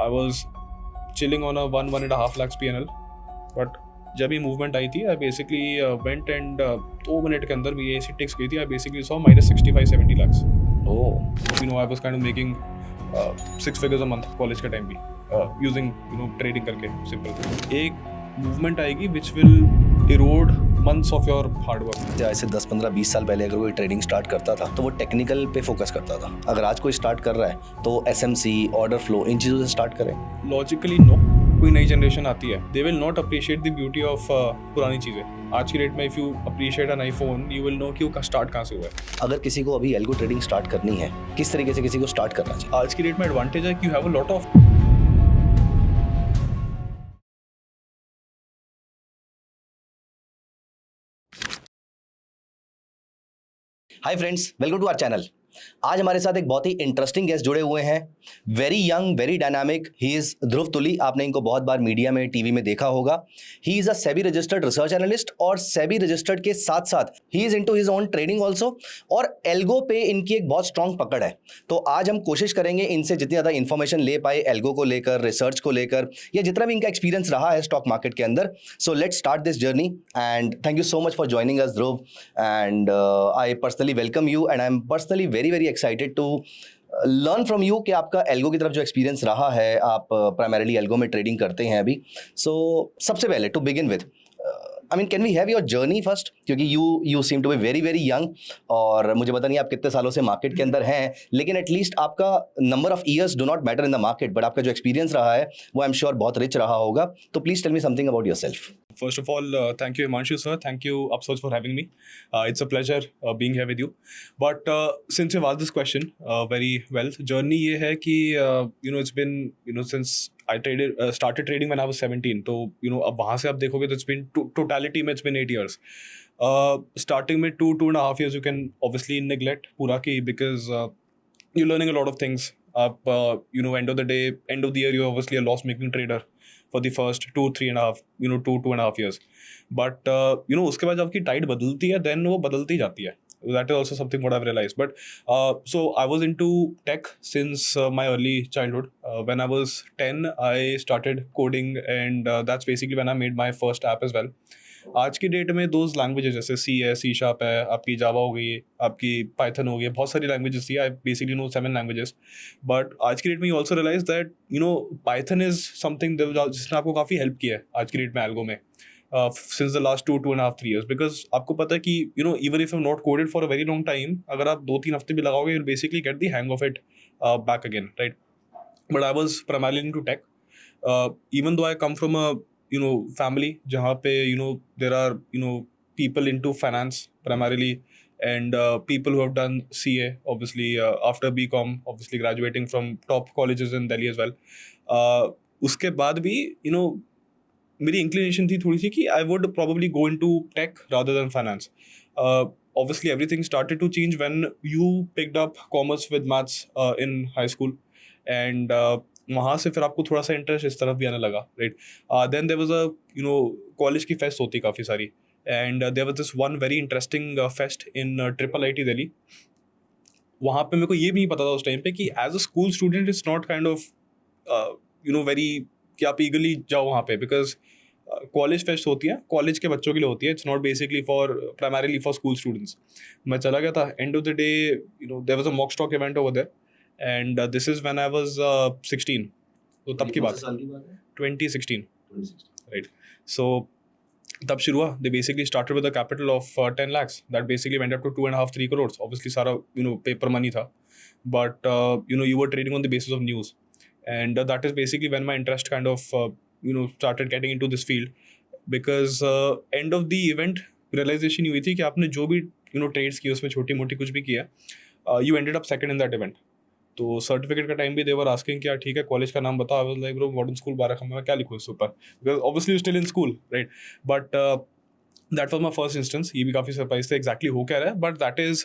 I was chilling on a 1.5 lakhs PNL, but जब ये movement आई थी, I basically went and 2 minute के अंदर भी ऐसी टिक्स गई थी. I basically saw minus 65-70 lakhs. Oh. I was kind of making 6 figures a month college के टाइम भी using trading करके simple. एक मूवमेंट आएगी which will erode months of your hard work. ऐसे 10, 15, 20 साल पहले अगर कोई ट्रेडिंग स्टार्ट करता था तो वो टेक्निकल पे फोकस करता था. अगर आज कोई स्टार्ट कर रहा है तो SMC, ऑर्डर फ्लो, इन चीज़ों से स्टार्ट करें. Logically no. कोई नई जनरेशन आती है, they will not appreciate the beauty of पुरानी चीज़ें. आज की डेट में if you appreciate an iPhone, you will know कि वो स्टार्ट कहाँ से हुआ है. अगर किसी को अभी एल्गो ट्रेडिंग स्टार्ट करनी है, किस तरीके से किसी को स्टार्ट करना चाहिए? आज की डेट में एडवांटेज है कि you have a lot of hi friends, welcome to our channel. आज हमारे साथ एक बहुत ही इंटरेस्टिंग गेस्ट जुड़े हुए हैं. Very young, very dynamic. He is Dhruv Tuli. आपने इनको बहुत बार मीडिया में, टीवी में देखा होगा. He is a SEBI registered research analyst और सेबी रजिस्टर्ड के साथ साथ he is into his own trading also. और एल्गो पे इनकी एक बहुत स्ट्रांग पकड़ है. तो आज हम कोशिश करेंगे इनसे जितनी ज़्यादा इन्फॉर्मेशन ले पाए एल्गो को लेकर, रिसर्च को लेकर, या जितना भी इनका एक्सपीरियंस रहा है स्टॉक मार्केट के अंदर. So let's start this journey and thank you so much for joining us Dhruv. And I personally welcome you and I am personally very very excited to learn from you कि आपका algo की तरफ जो experience रहा है. आप primarily algo में trading करते हैं अभी. सो सबसे पहले to begin with, I mean can we have your journey first, क्योंकि you seem to be very very young और मुझे पता नहीं आप कितने सालों से मार्केट के अंदर हैं, लेकिन एटलीस्ट आपका number of years do not matter in the market, but आपका जो एक्सपीरियंस रहा है वो आई एम श्योर बहुत रिच रहा होगा. तो please tell me something about yourself. First of all, thank you, Himanshu sir. Thank you, Upsurge, for having me. It's a pleasure being here with you. But since you've asked this question very well, journey ये है कि it's been since I started trading when I was 17. तो अब वहाँ से आप देखोगे तो it's been totality में it's been 8 years. Starting में 2.5 years you can obviously neglect पूरा की because you're learning a lot of things. आप end of the day, end of the year, you're obviously a loss making trader for the first 2.5 years. But उसके बाद जब आपकी tight बदलती है then वो बदलती जाती है. That is also something what I've realized. But so I was into tech since my early childhood. When I was 10, I started coding and that's basically when I made my first app as well. आज की date में those languages जैसे सी है, C sharp है, आपकी जावा हो गई, आपकी पाइथन हो गई, बहुत सारी लैंग्वेजेस थी. I basically know 7 languages. But आज की डेट में you also realize that Python is something जिसने आपको काफ़ी हेल्प किया है आज की डेट में एल्गो में since the last 2.5-3 years. Because आपको पता है कि even if you've not coded for a very long time, अगर आप 2-3 हफ्ते भी लगाओगे you'll basically get the hang of it back again, right? But I was primarily into tech. Even though I come from a family जहाँ पे there are people into finance primarily and people who have done CA obviously after BCom, obviously graduating from top colleges in Delhi as well. उसके बाद भी मेरी inclination थी थोड़ी सी कि I would probably go into tech rather than finance. Obviously everything started to change when you picked up commerce with maths in high school and वहाँ से फिर आपको थोड़ा सा इंटरेस्ट इस तरफ भी आने लगा, right. Then there was a college की फेस्ट होती काफ़ी सारी and there was this one very interesting fest in IIIT Delhi. वहाँ पे मेरे को ये भी नहीं पता था उस टाइम पे कि as a school student it's not kind of very कि आप ईगरली जाओ वहाँ पे, बिकॉज कॉलेज फेस्ट होती है, कॉलेज के बच्चों के लिए होती है. It's not basically for primarily for school students. मैं चला गया था. End of the day there was a mock stock event over there and this is when I was 16. तो तब की बात है 2016, right? So तब शुरू हुआ. They basically started with a capital of 10 lakhs that basically went up to 2.5-3 crores. Obviously सारा paper money था, but you were trading on the basis of news and that is basically when my interest kind of started getting into this field because end of the event realization हुई थी कि आपने जो भी trades किए उसमें छोटी मोटी कुछ भी किया, you ended up second in that event. तो सर्टिफिकेट का टाइम भी देवर आस्किंग क्या ठीक है कॉलेज का नाम बताओ. I was like bro modern school Barakhamba में क्या लिखूँ इसके ऊपर, because obviously you still in school, right. But that was my first instance. ये भी काफ़ी सरप्राइज थे एग्जैक्टली हो क्या रहा है, बट दैट इज़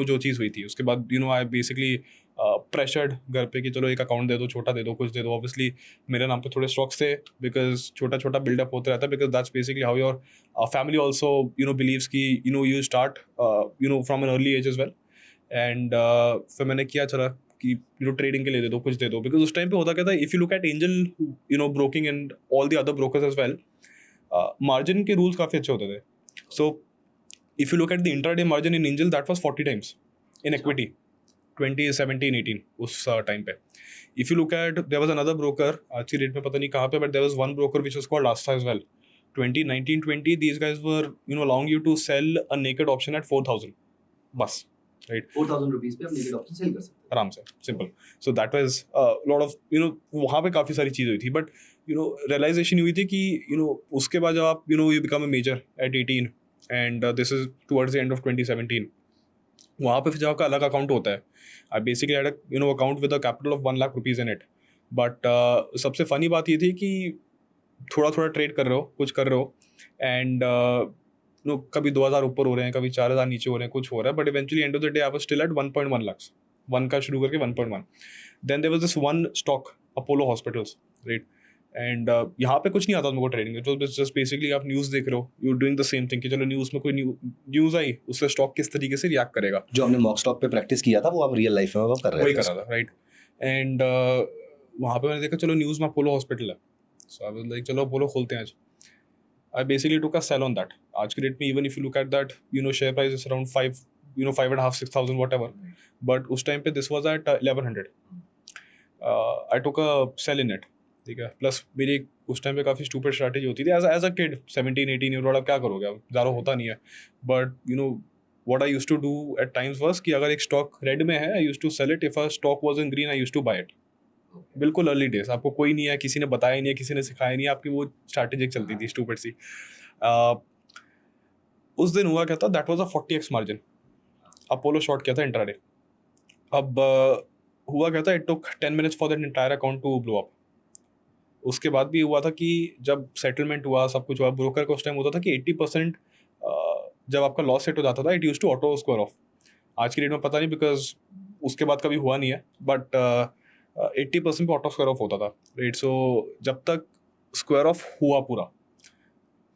जो चीज़ हुई थी. उसके बाद आई बेसिकली प्रेशर्ड घर पे कि चलो एक अकाउंट दे दो, छोटा दे दो, कुछ दे दो. ऑब्वियसली मेरे नाम पे थोड़े स्टॉक्स थे बिकॉज छोटा छोटा बिल्डअप होता रहता है, because that's basically how your family also believes कि you start from an early age as well. And फिर मैंने किया, चला कि ट्रेडिंग के लिए दे दो, कुछ दे दो. बिकॉज उस टाइम पे होता क्या था, if you look at Angel Broking and all the other brokers as well, margin के रूल्स काफ़ी अच्छे होते थे. So if you look at the intraday margin in Angel, that was 40 times in equity 2017-18 उस टाइम पे. If you look at, there was another broker, आज की date में पता नहीं कहाँ पे, but there was one broker which was called Aastha as well. 2019-20 these guys were allowing you to sell a naked option at 4,000 बस, right. 4,000 rupees पे आप नेकेड ऑप्शन सेल कर सकते हैं आराम से, simple. So that was lot of वहाँ पे काफ़ी सारी चीज़ हुई थी. बट रियलाइजेशन हुई थी कि उसके बाद जब आप you become a major at 18 and this is towards the end of 2017, वहाँ पे फिर जब आपका अलग अकाउंट होता है. I basically had account with a capital of 1 lakh rupees in it. But सबसे फनी बात ये थी कि थोड़ा थोड़ा ट्रेड कर रहे हो, कुछ कर रहे हो, एंड कभी 2,000 ऊपर हो रहे हैं, कभी 4,000 नीचे हो रहे हैं, कुछ हो रहा है. But eventually end of the day I was still at 1.1 lakhs, 1 का शुरू करके 1.1. Then there was this one stock, Apollo Hospitals, right. And यहाँ पे कुछ नहीं आता तुमको ट्रेडिंग. तो जस्ट बेसिकली आप न्यूज़ देख रहे हो, you doing the same thing कि चलो न्यूज़ में कोई न्यूज़ आई, उससे स्टॉक किस तरीके से रिएक्ट करेगा. जो हमने मॉक स्टॉक पे प्रैक्टिस किया था वो आप रियल लाइफ में अब कर रहे वही हैं कर रहा था, राइट. एंड वहाँ पे मैंने देखा चलो न्यूज़ में अपोलो हॉस्पिटल है. सो आई वाज लाइक चलो अपोलो खोलते हैं आज. I basically took a sell on that. आज की डेट में even if you look at that, share price is around 5, 5,500-6,000 whatever. But उस टाइम पे this was at 1,100. I took a sell in it. ठीक है. प्लस मेरी उस time पे काफ़ी स्टूपिड स्ट्रैटेजी होती थी as a kid, 17-18 year old. अब क्या करोगे, अब ज़्यादा होता नहीं है. But what I used to do at times was कि अगर एक स्टॉक रेड में है, I used to sell it. If a stock was in green, I used to buy it. बिल्कुल अर्ली डेज, आपको कोई नहीं है, किसी ने बताया नहीं है, किसी ने सिखाया नहीं है, आपकी वो स्ट्रैटेजी चलती थी स्टूपिड सी. उस दिन हुआ क्या था, that was a 40x margin. Apollo short किया था इंट्राडे. अब हुआ क्या था, it took 10 minutes for that entire account to blow up. उसके बाद भी हुआ था कि जब सेटलमेंट हुआ, सब कुछ हुआ, ब्रोकर का उस टाइम होता था कि 80% जब आपका लॉस सेट हो जाता था, it use to auto square off. आज की डेट में पता नहीं, बिकॉज उसके बाद कभी हुआ नहीं है. बट 80% पे ऑटो स्क्वायर ऑफ होता था, राइट. सो जब तक स्क्वायर ऑफ हुआ पूरा,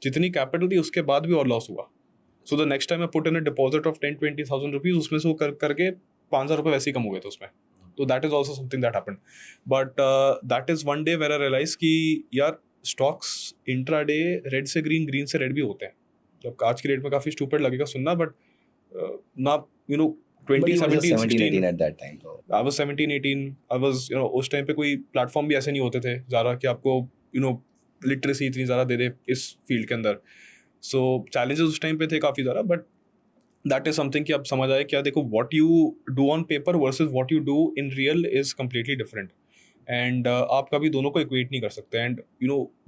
जितनी कैपिटल थी उसके बाद भी और लॉस हुआ. So the next time I put in a deposit of 10-20,000 rupees, उसमें से वो करके 5,000 रुपये वैसे ही कम हो गए थे उसमें. तो that is also something that happened. But that is one day where I realize कि यार स्टॉक्स इंट्राडे रेड से ग्रीन, ग्रीन से रेड भी होते हैं. जब आज की डेट में काफ़ी स्टूपिड लगेगा सुनना, बट ना 2017-18 at that time. I was 17-18. I was उस टाइम पे कोई प्लेटफॉर्म भी ऐसे नहीं होते थे ज़्यादा कि आपको लिटरेसी इतनी ज़्यादा दे दे इस फील्ड के अंदर. सो चैलेंजेस उस टाइम पे थे काफ़ी ज़्यादा. बट दैट इज समथिंग कि आप समझ आए क्या, देखो what you do on paper versus what you do in real is completely different. And आप कभी दोनों को इक्वेट नहीं कर सकते. And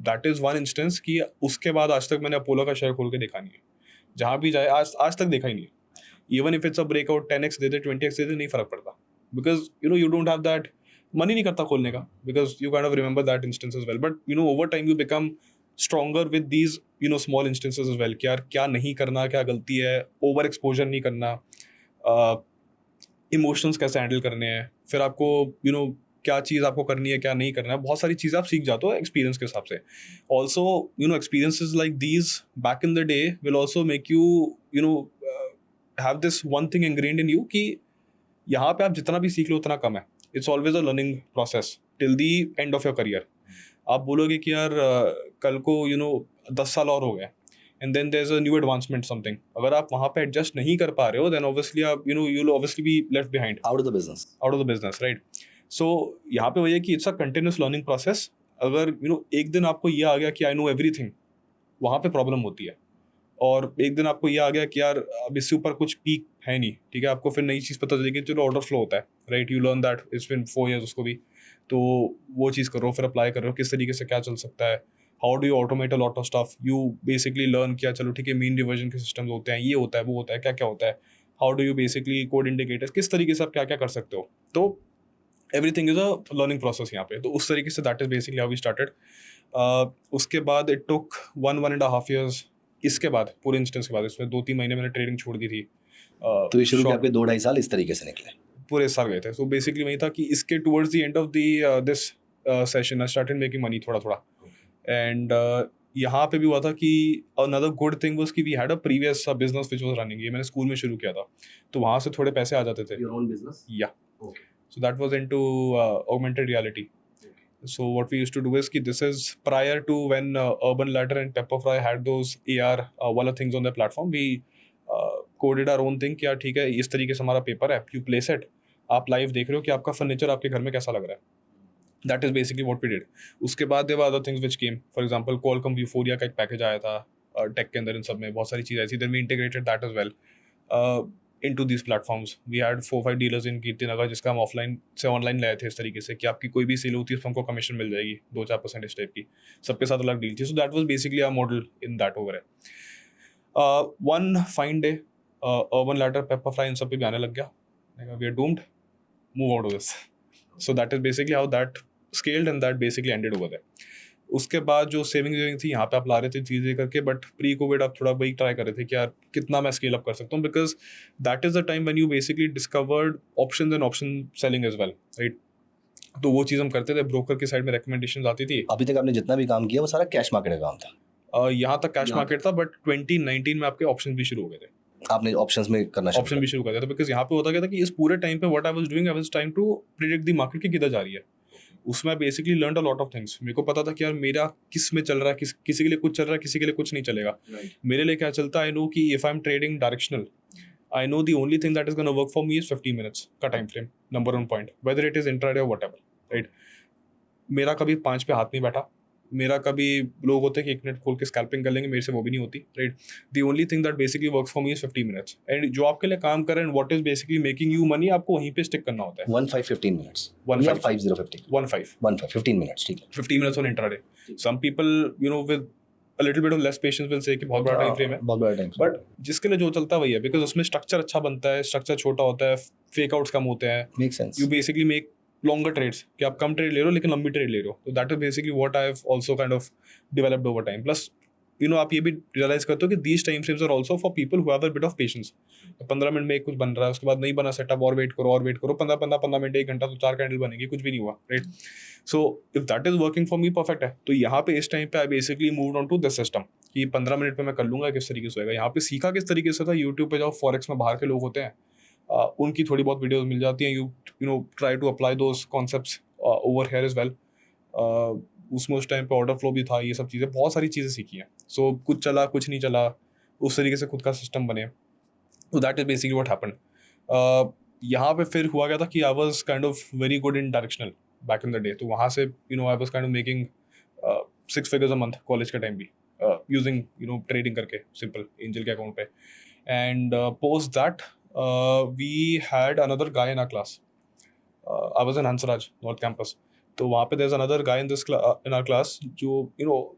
that is one instance कि उसके बाद आज तक मैंने अपोलो का शेयर खोल के देखा नहीं है. जहाँ भी जाए आज तक देखा ही नहीं है. Even if it's a breakout 10x दे दे, 20x दे दे, नहीं फर्क पड़ता. Because you don't have that money, नहीं करता खोलने का, because you kind of remember that instance as well. But over time you become stronger with these small instances as well कि यार क्या नहीं करना, क्या गलती है, ओवर एक्सपोजर नहीं करना, इमोशंस कैसे हैंडल करने हैं, फिर आपको क्या चीज़ आपको करनी है, क्या नहीं करना है. बहुत सारी चीज़ें आप सीख जाते हो एक्सपीरियंस के हिसाब से. Also experiences like these back in the day will also make you have this one thing ingrained in you कि यहाँ पे आप जितना भी सीख लो उतना कम है. It's always a learning process till the end of your career. आप बोलोगे कि यार कल को 10 साल और हो गए and then there's a new advancement something. अगर आप वहाँ पे adjust नहीं कर पा रहे हो, then obviously आप you'll obviously be left behind. Out of the business, right? So यहाँ पे वही है कि it's a continuous learning process. अगर एक दिन आपको ये आ गया कि I know everything, वहाँ पे प्रॉब्लम होती है. और एक दिन आपको ये आ गया कि यार अब इससे ऊपर कुछ पीक है नहीं, ठीक है, आपको फिर नई चीज़ पता चलेगी. चलो ऑर्डर फ्लो होता है, right. You learn that, it's been 4 years उसको भी. तो वो चीज़ करो, फिर अप्लाई करो किस तरीके से क्या चल सकता है. How do you automate a lot of stuff. You basically learn किया, चलो ठीक है, मीन रिवर्जन के सिस्टम्स होते हैं, ये होता है, वो होता है, क्या क्या होता है. How do you basically code indicators, किस तरीके से आप क्या क्या कर सकते हो. तो everything is a learning process यहाँ पे. तो उस तरीके से that is basically how we started. उसके बाद इट टुक 1.5 years. इसके बाद पूरे इंस्टेंस के बाद इसमें 2-3 महीने मैंने ट्रेडिंग छोड़ दी थी. तो ये शुरू के आपके 2-2.5 साल इस तरीके से निकले, पूरे साल गए थे. सो बेसिकली वही था कि इसके towards the end of this session I started making money थोड़ा थोड़ा. एंड यहाँ पे भी हुआ था कि अनदर गुड थिंग वाज कि we had a previous business which was running. ये मैंने स्कूल में शुरू किया था, तो वहाँ से थोड़े पैसे आ जाते थे. Your own business? या So that was into augmented reality. So what we used to do is कि this is prior to when Urban Ladder and Pepperfry had those AR वाला things on their platform. We coded our own thing कि यार ठीक है इस तरीके से हमारा पेपर है, you place it, आप लाइव देख रहे हो कि आपका फर्नीचर आपके घर में कैसा लग रहा है. That is basically what we did. उसके बाद there were other things which came. For example, Qualcomm Vuforia का एक पैकेज आया था टेक के अंदर, इन सब में बहुत सारी चीज़ आई थी. Then we integrated that as well into these platforms. We had 4-5 dealers in Kirtinagar जिसका हम ऑफलाइन से ऑनलाइन लाए थे इस तरीके से कि आपकी कोई भी सेल होती है उसमें हमको कमीशन मिल जाएगी 2-4% इस टाइप की. सबके साथ अलग डील थी. So that was basically our model in that over है. One fine day, Urban Ladder, Pepperfry इन सब पे भी आने लग गया. We are doomed. Move out of this. So that is basically how that scaled and that basically ended over there. उसके बाद जो सेविंग थी यहाँ पे आप ला रहे थे चीज़ें करके, बट प्री कोविड आप थोड़ा वही ट्राई कर रहे थे कि यार कितना मैं स्केल अप कर सकता हूँ, because that is the time when you basically discovered options and option selling as well, right. तो वो चीज़ हम करते थे, ब्रोकर की साइड में रिकमेंडेशन आती थी. अभी तक आपने जितना भी काम किया वो सारा कैश मार्केट का काम था. यहाँ तक कैश मार्केट था, बट 2019 में आपके ऑप्शन भी शुरू हो गए थे. आपने ऑप्शंस में करना ऑप्शन भी शुरू कर दिया था, बिकॉज यहाँ पे होता क्या था कि इस पूरे टाइम पे what I was doing, I was trying to predict the market की किधर जा रही है. उसमें basically learn a lot of things. मेरे को पता था कि यार मेरा किस में चल रहा है, किसी के लिए कुछ चल रहा है, किसी के लिए कुछ नहीं चलेगा. मेरे लिए क्या चलता है, आई नो कि if I am trading directional, I know the only thing that is gonna work for me is 15 minutes का time frame, number 1 point, whether it is intraday और व्हाटएवर, राइट. मेरा कभी 5 पे हाथ नहीं बैठा. मेरा कभी लोग होते हैं कि 1 मिनट खोल के स्कैल्पिंग कर लेंगे, मेरे से वो भी नहीं होती, right. The only thing that basically works for me is 15 minutes, and जो आपके लिए काम कर रहे हैं, what is basically making you money, आपको वहीं पे स्टिक करना होता है. 15 मिनट्स 15 15 मिनट्स, ठीक है. 15 minutes on intraday. Some people, you know, with a little bit of less patience will say कि बहुत बड़ा टाइम फ्रेम है, बहुत बड़ा टाइम. बट जिसके लिए जो चलता है वही है, बिकॉज उसमें स्ट्रक्चर अच्छा बनता है, स्ट्रक्चर छोटा होता है, फेक आउट्स कम होते हैं. Make sense. You basically make longer trades कि आप कम ट्रेड ले रहे हो लेकिन लंबी ट्रेड ले रहे हो. तो that is basically what I have also kind of developed over time. Plus you know आप ये भी रियलाइज करते हो कि these time frames are also for people who have a bit of patience. 15 minute में एक कुछ बन रहा है, उसके बाद नहीं बना सेटअप, और वेट करो 15 मिनट 1 घंटा तो 4 कैंडल बनेगी, कुछ भी नहीं हुआ, right. So if that is working for me, perfect है. तो यहाँ पे इस टाइम पे I basically moved on to this system कि 15 मिनट पे मैं कर लूंगा, किस तरीके से होगा. यहाँ पे सीखा किस तरीके से था, यूट्यूब पे जाओ, फॉरेक्स में बाहर के लोग होते हैं, उनकी थोड़ी बहुत वीडियोस मिल जाती हैं. You know try to apply those concepts over here as well. उसमें उस टाइम पे ऑर्डर फ्लो भी था, ये सब चीज़ें, बहुत सारी चीज़ें सीखी हैं. सो कुछ चला कुछ नहीं चला, उस तरीके से खुद का सिस्टम बने. तो that is basically what happened. यहाँ पे फिर हुआ गया था कि I was kind of very good in directional back in the day. तो वहाँ से you know I was kind of making 6 figures a month college के टाइम भी, यूजिंग यू नो ट्रेडिंग करके सिंपल एंजल के अकाउंट पे. And post that we had another guy in our class. I was in Hansraj north campus. तो वहाँ पे there is another guy in our class जो you know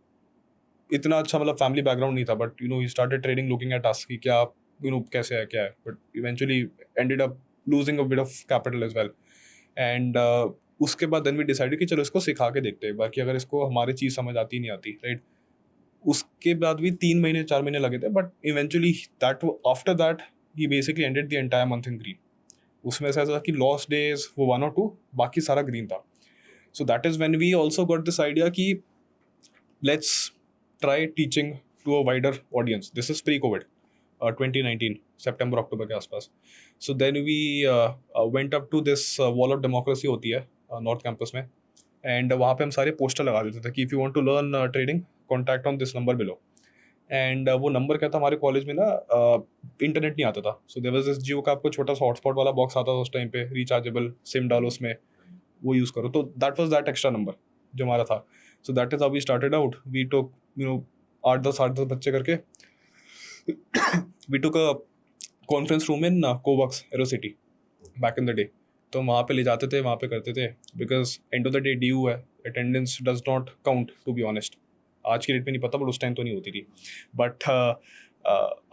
इतना अच्छा मतलब फैमिली बैकग्राउंड नहीं था, but you know he started trading looking at us कि क्या यू नो कैसे है क्या है, but eventually ended up losing a bit of capital as well. And उसके बाद देन वी डिसाइडेड कि चलो इसको सिखा के देखते हैं एक बार कि अगर इसको हमारी चीज़ समझ आती नहीं आती, राइट. उसके बाद भी 3 महीने 4 महीने लगे थे, but eventually that after that he basically ended the entire month in green. उसमें ऐसा था कि लॉस्ट डेज वो 1 और 2, बाकी सारा ग्रीन था. So that is when we also got this idea कि let's try teaching to a wider audience. This is pre covid 2019 सितंबर अक्टूबर के आसपास. So then we went up to this wall of democracy होती है north campus में, and वहाँ पे हम सारे पोस्टर लगा देते थे कि if you want to learn trading contact on this number below. And वो नंबर क्या था, हमारे कॉलेज में ना इंटरनेट नहीं आता था. सो देयर वाज दिस जियो का आपको छोटा सा हॉटस्पॉट वाला बॉक्स आता था उस टाइम पे, रिचार्जेबल, सिम डालो उसमें, वो यूज़ करो. तो that was that extra number जो हमारा था. So that is how we started out. We took you know 8-10 बच्चे करके we took a conference room in Cowrks Aerocity back in the day. तो वहाँ पे ले जाते थे, वहाँ पे करते थे, because end of the day due है, attendance does not count to be honest. आज की डेट में नहीं पता, बट उस टाइम तो नहीं होती थी. बट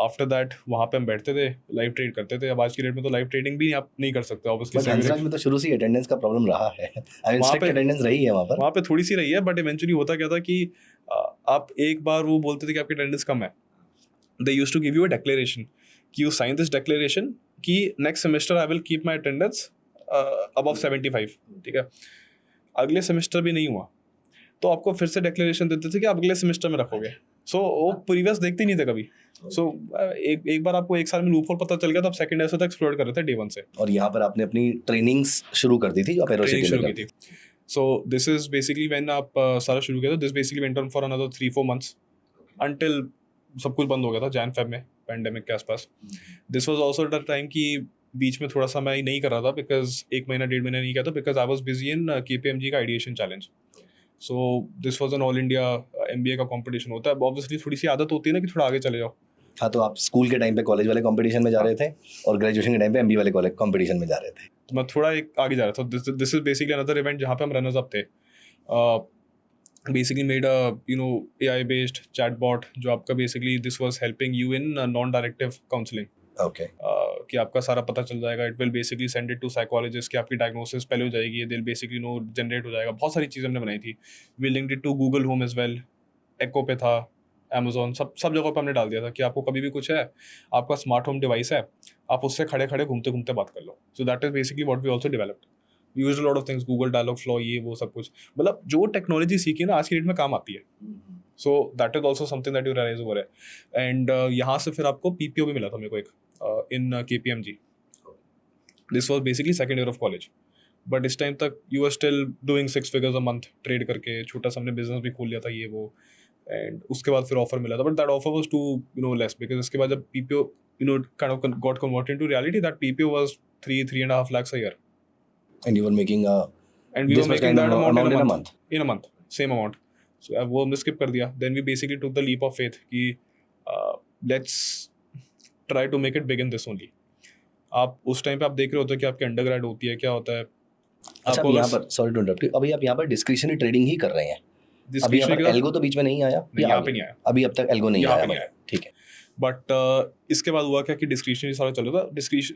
आफ्टर दैट वहाँ पे हम बैठते थे, लाइव ट्रेड करते थे. अब आज की डेट में तो लाइव ट्रेडिंग भी आप नहीं कर सकते ऑब्वियसली. हंसराज में तो शुरू से अटेंडेंस का प्रॉब्लम रहा है. आई मीन स्ट्रिक्ट अटेंडेंस रही है वहाँ पे थोड़ी सी रही है, बट इवेंचुअली होता क्या था कि आप एक बार वो बोलते थे कि आपकी अटेंडेंस कम है, they used to give you a declaration कि यू साइन दिस डिक्लेरेशन कि next semester I will keep my attendance above 75. ठीक है. अगले सेमेस्टर भी नहीं हुआ तो आपको फिर से डिक्लेरेशन देते थे कि आप अगले सेमेस्टर में रखोगे. सो वो प्रीवियस देखते ही नहीं थे कभी. सो एक बार आपको एक साल में लूप होल पता चल गया तो आप सेकंड ईयर से तक एक्सप्लोर कर रहे थे डे 1 से. और यहाँ पर आपने अपनी ट्रेनिंग्स शुरू कर दी थी जो आप ट्रेनिंग एरोसिटी शुरू में की थी. So this is basically when आप सारा शुरू किया था. This basically went on for another 3-4 months until सब कुछ बंद हो गया था जैन फेब में पैंडेमिक के आसपास. This was also the time कि बीच में थोड़ा सा मैं नहीं कर रहा था बिकॉज 1 महीना 1.5 महीना नहीं किया था because I was busy in KPMG का ideation challenge. So this was an all India MBA का कंपटीशन होता है. ऑब्वियसली थोड़ी सी आदत होती है ना कि थोड़ा आगे चले जाओ. हाँ, तो आप स्कूल के टाइम पे कॉलेज वाले कंपटीशन में जा रहे थे और ग्रेजुएशन के टाइम पे MBA वाले कॉलेज कंपटीशन में जा रहे थे. तो मैं थोड़ा एक आगे जा रहा था. This is basically another event जहाँ पे हम रनर्स अप थे. Basically made a AI based chatbot जो आपका basically this was helping you in non-directive counseling. Okay. कि आपका सारा पता चल जाएगा. It will basically send it to psychologist कि आपकी डायग्नोसिस पहले हो जाएगी. दिल बेसिकली जनरेट हो जाएगा. बहुत सारी चीज़ें हमने बनाई थी. We linked it to Google home as well. Echo पे था, अमेजोन, सब जगह पे हमने डाल दिया था कि आपको कभी भी कुछ है, आपका स्मार्ट होम डिवाइस है, आप उससे खड़े खड़े घूमते घूमते बात कर लो. So that is basically what we also developed. We used a lot of things, Google dialog flow, ये वो सब कुछ. मतलब जो टेक्नोलॉजी सीखी ना आज की डेट में काम आती है. So that is also something that you realize over है. एंड यहाँ से फिर आपको PPO भी मिला था मेरे को एक in KPMG. This was basically second year of college. But इस टाइम तक you are still doing 6 figures a month trade करके. छोटा सा हमने बिजनेस भी खोल लिया था ये वो. एंड उसके बाद फिर ऑफर मिला था but that offer was too less because इसके बाद जब PPO kind of got converted into reality, that PPO was 3.5 lakhs a year. And you were making a And we this were much making kind that of amount in a month. in a month, same amount. So वो हमने skip कर दिया. Then we basically took the leap of faith कि let's try to make it big in this only. आप उस time पे आप देख रहे होते हो कि आपकी अंडरग्रेड होती है, क्या होता है. अच्छा, अब यहाँ पर सॉरी टू इंटरप्ट, अभी आप यहाँ पर डिस्क्रिशनरी ट्रेडिंग ही कर रहे हैं. अभी यहाँ पर एल्गो तो बीच में नहीं आया. नहीं, यहाँ पे नहीं आया. अभी अब तक एल्गो नहीं यहाँ आया. पे नहीं आया. ठीक है. बट इसके बाद हुआ क्या कि डिस्क्रिशनरी सारा चल रहा था. डिस्क्रिशन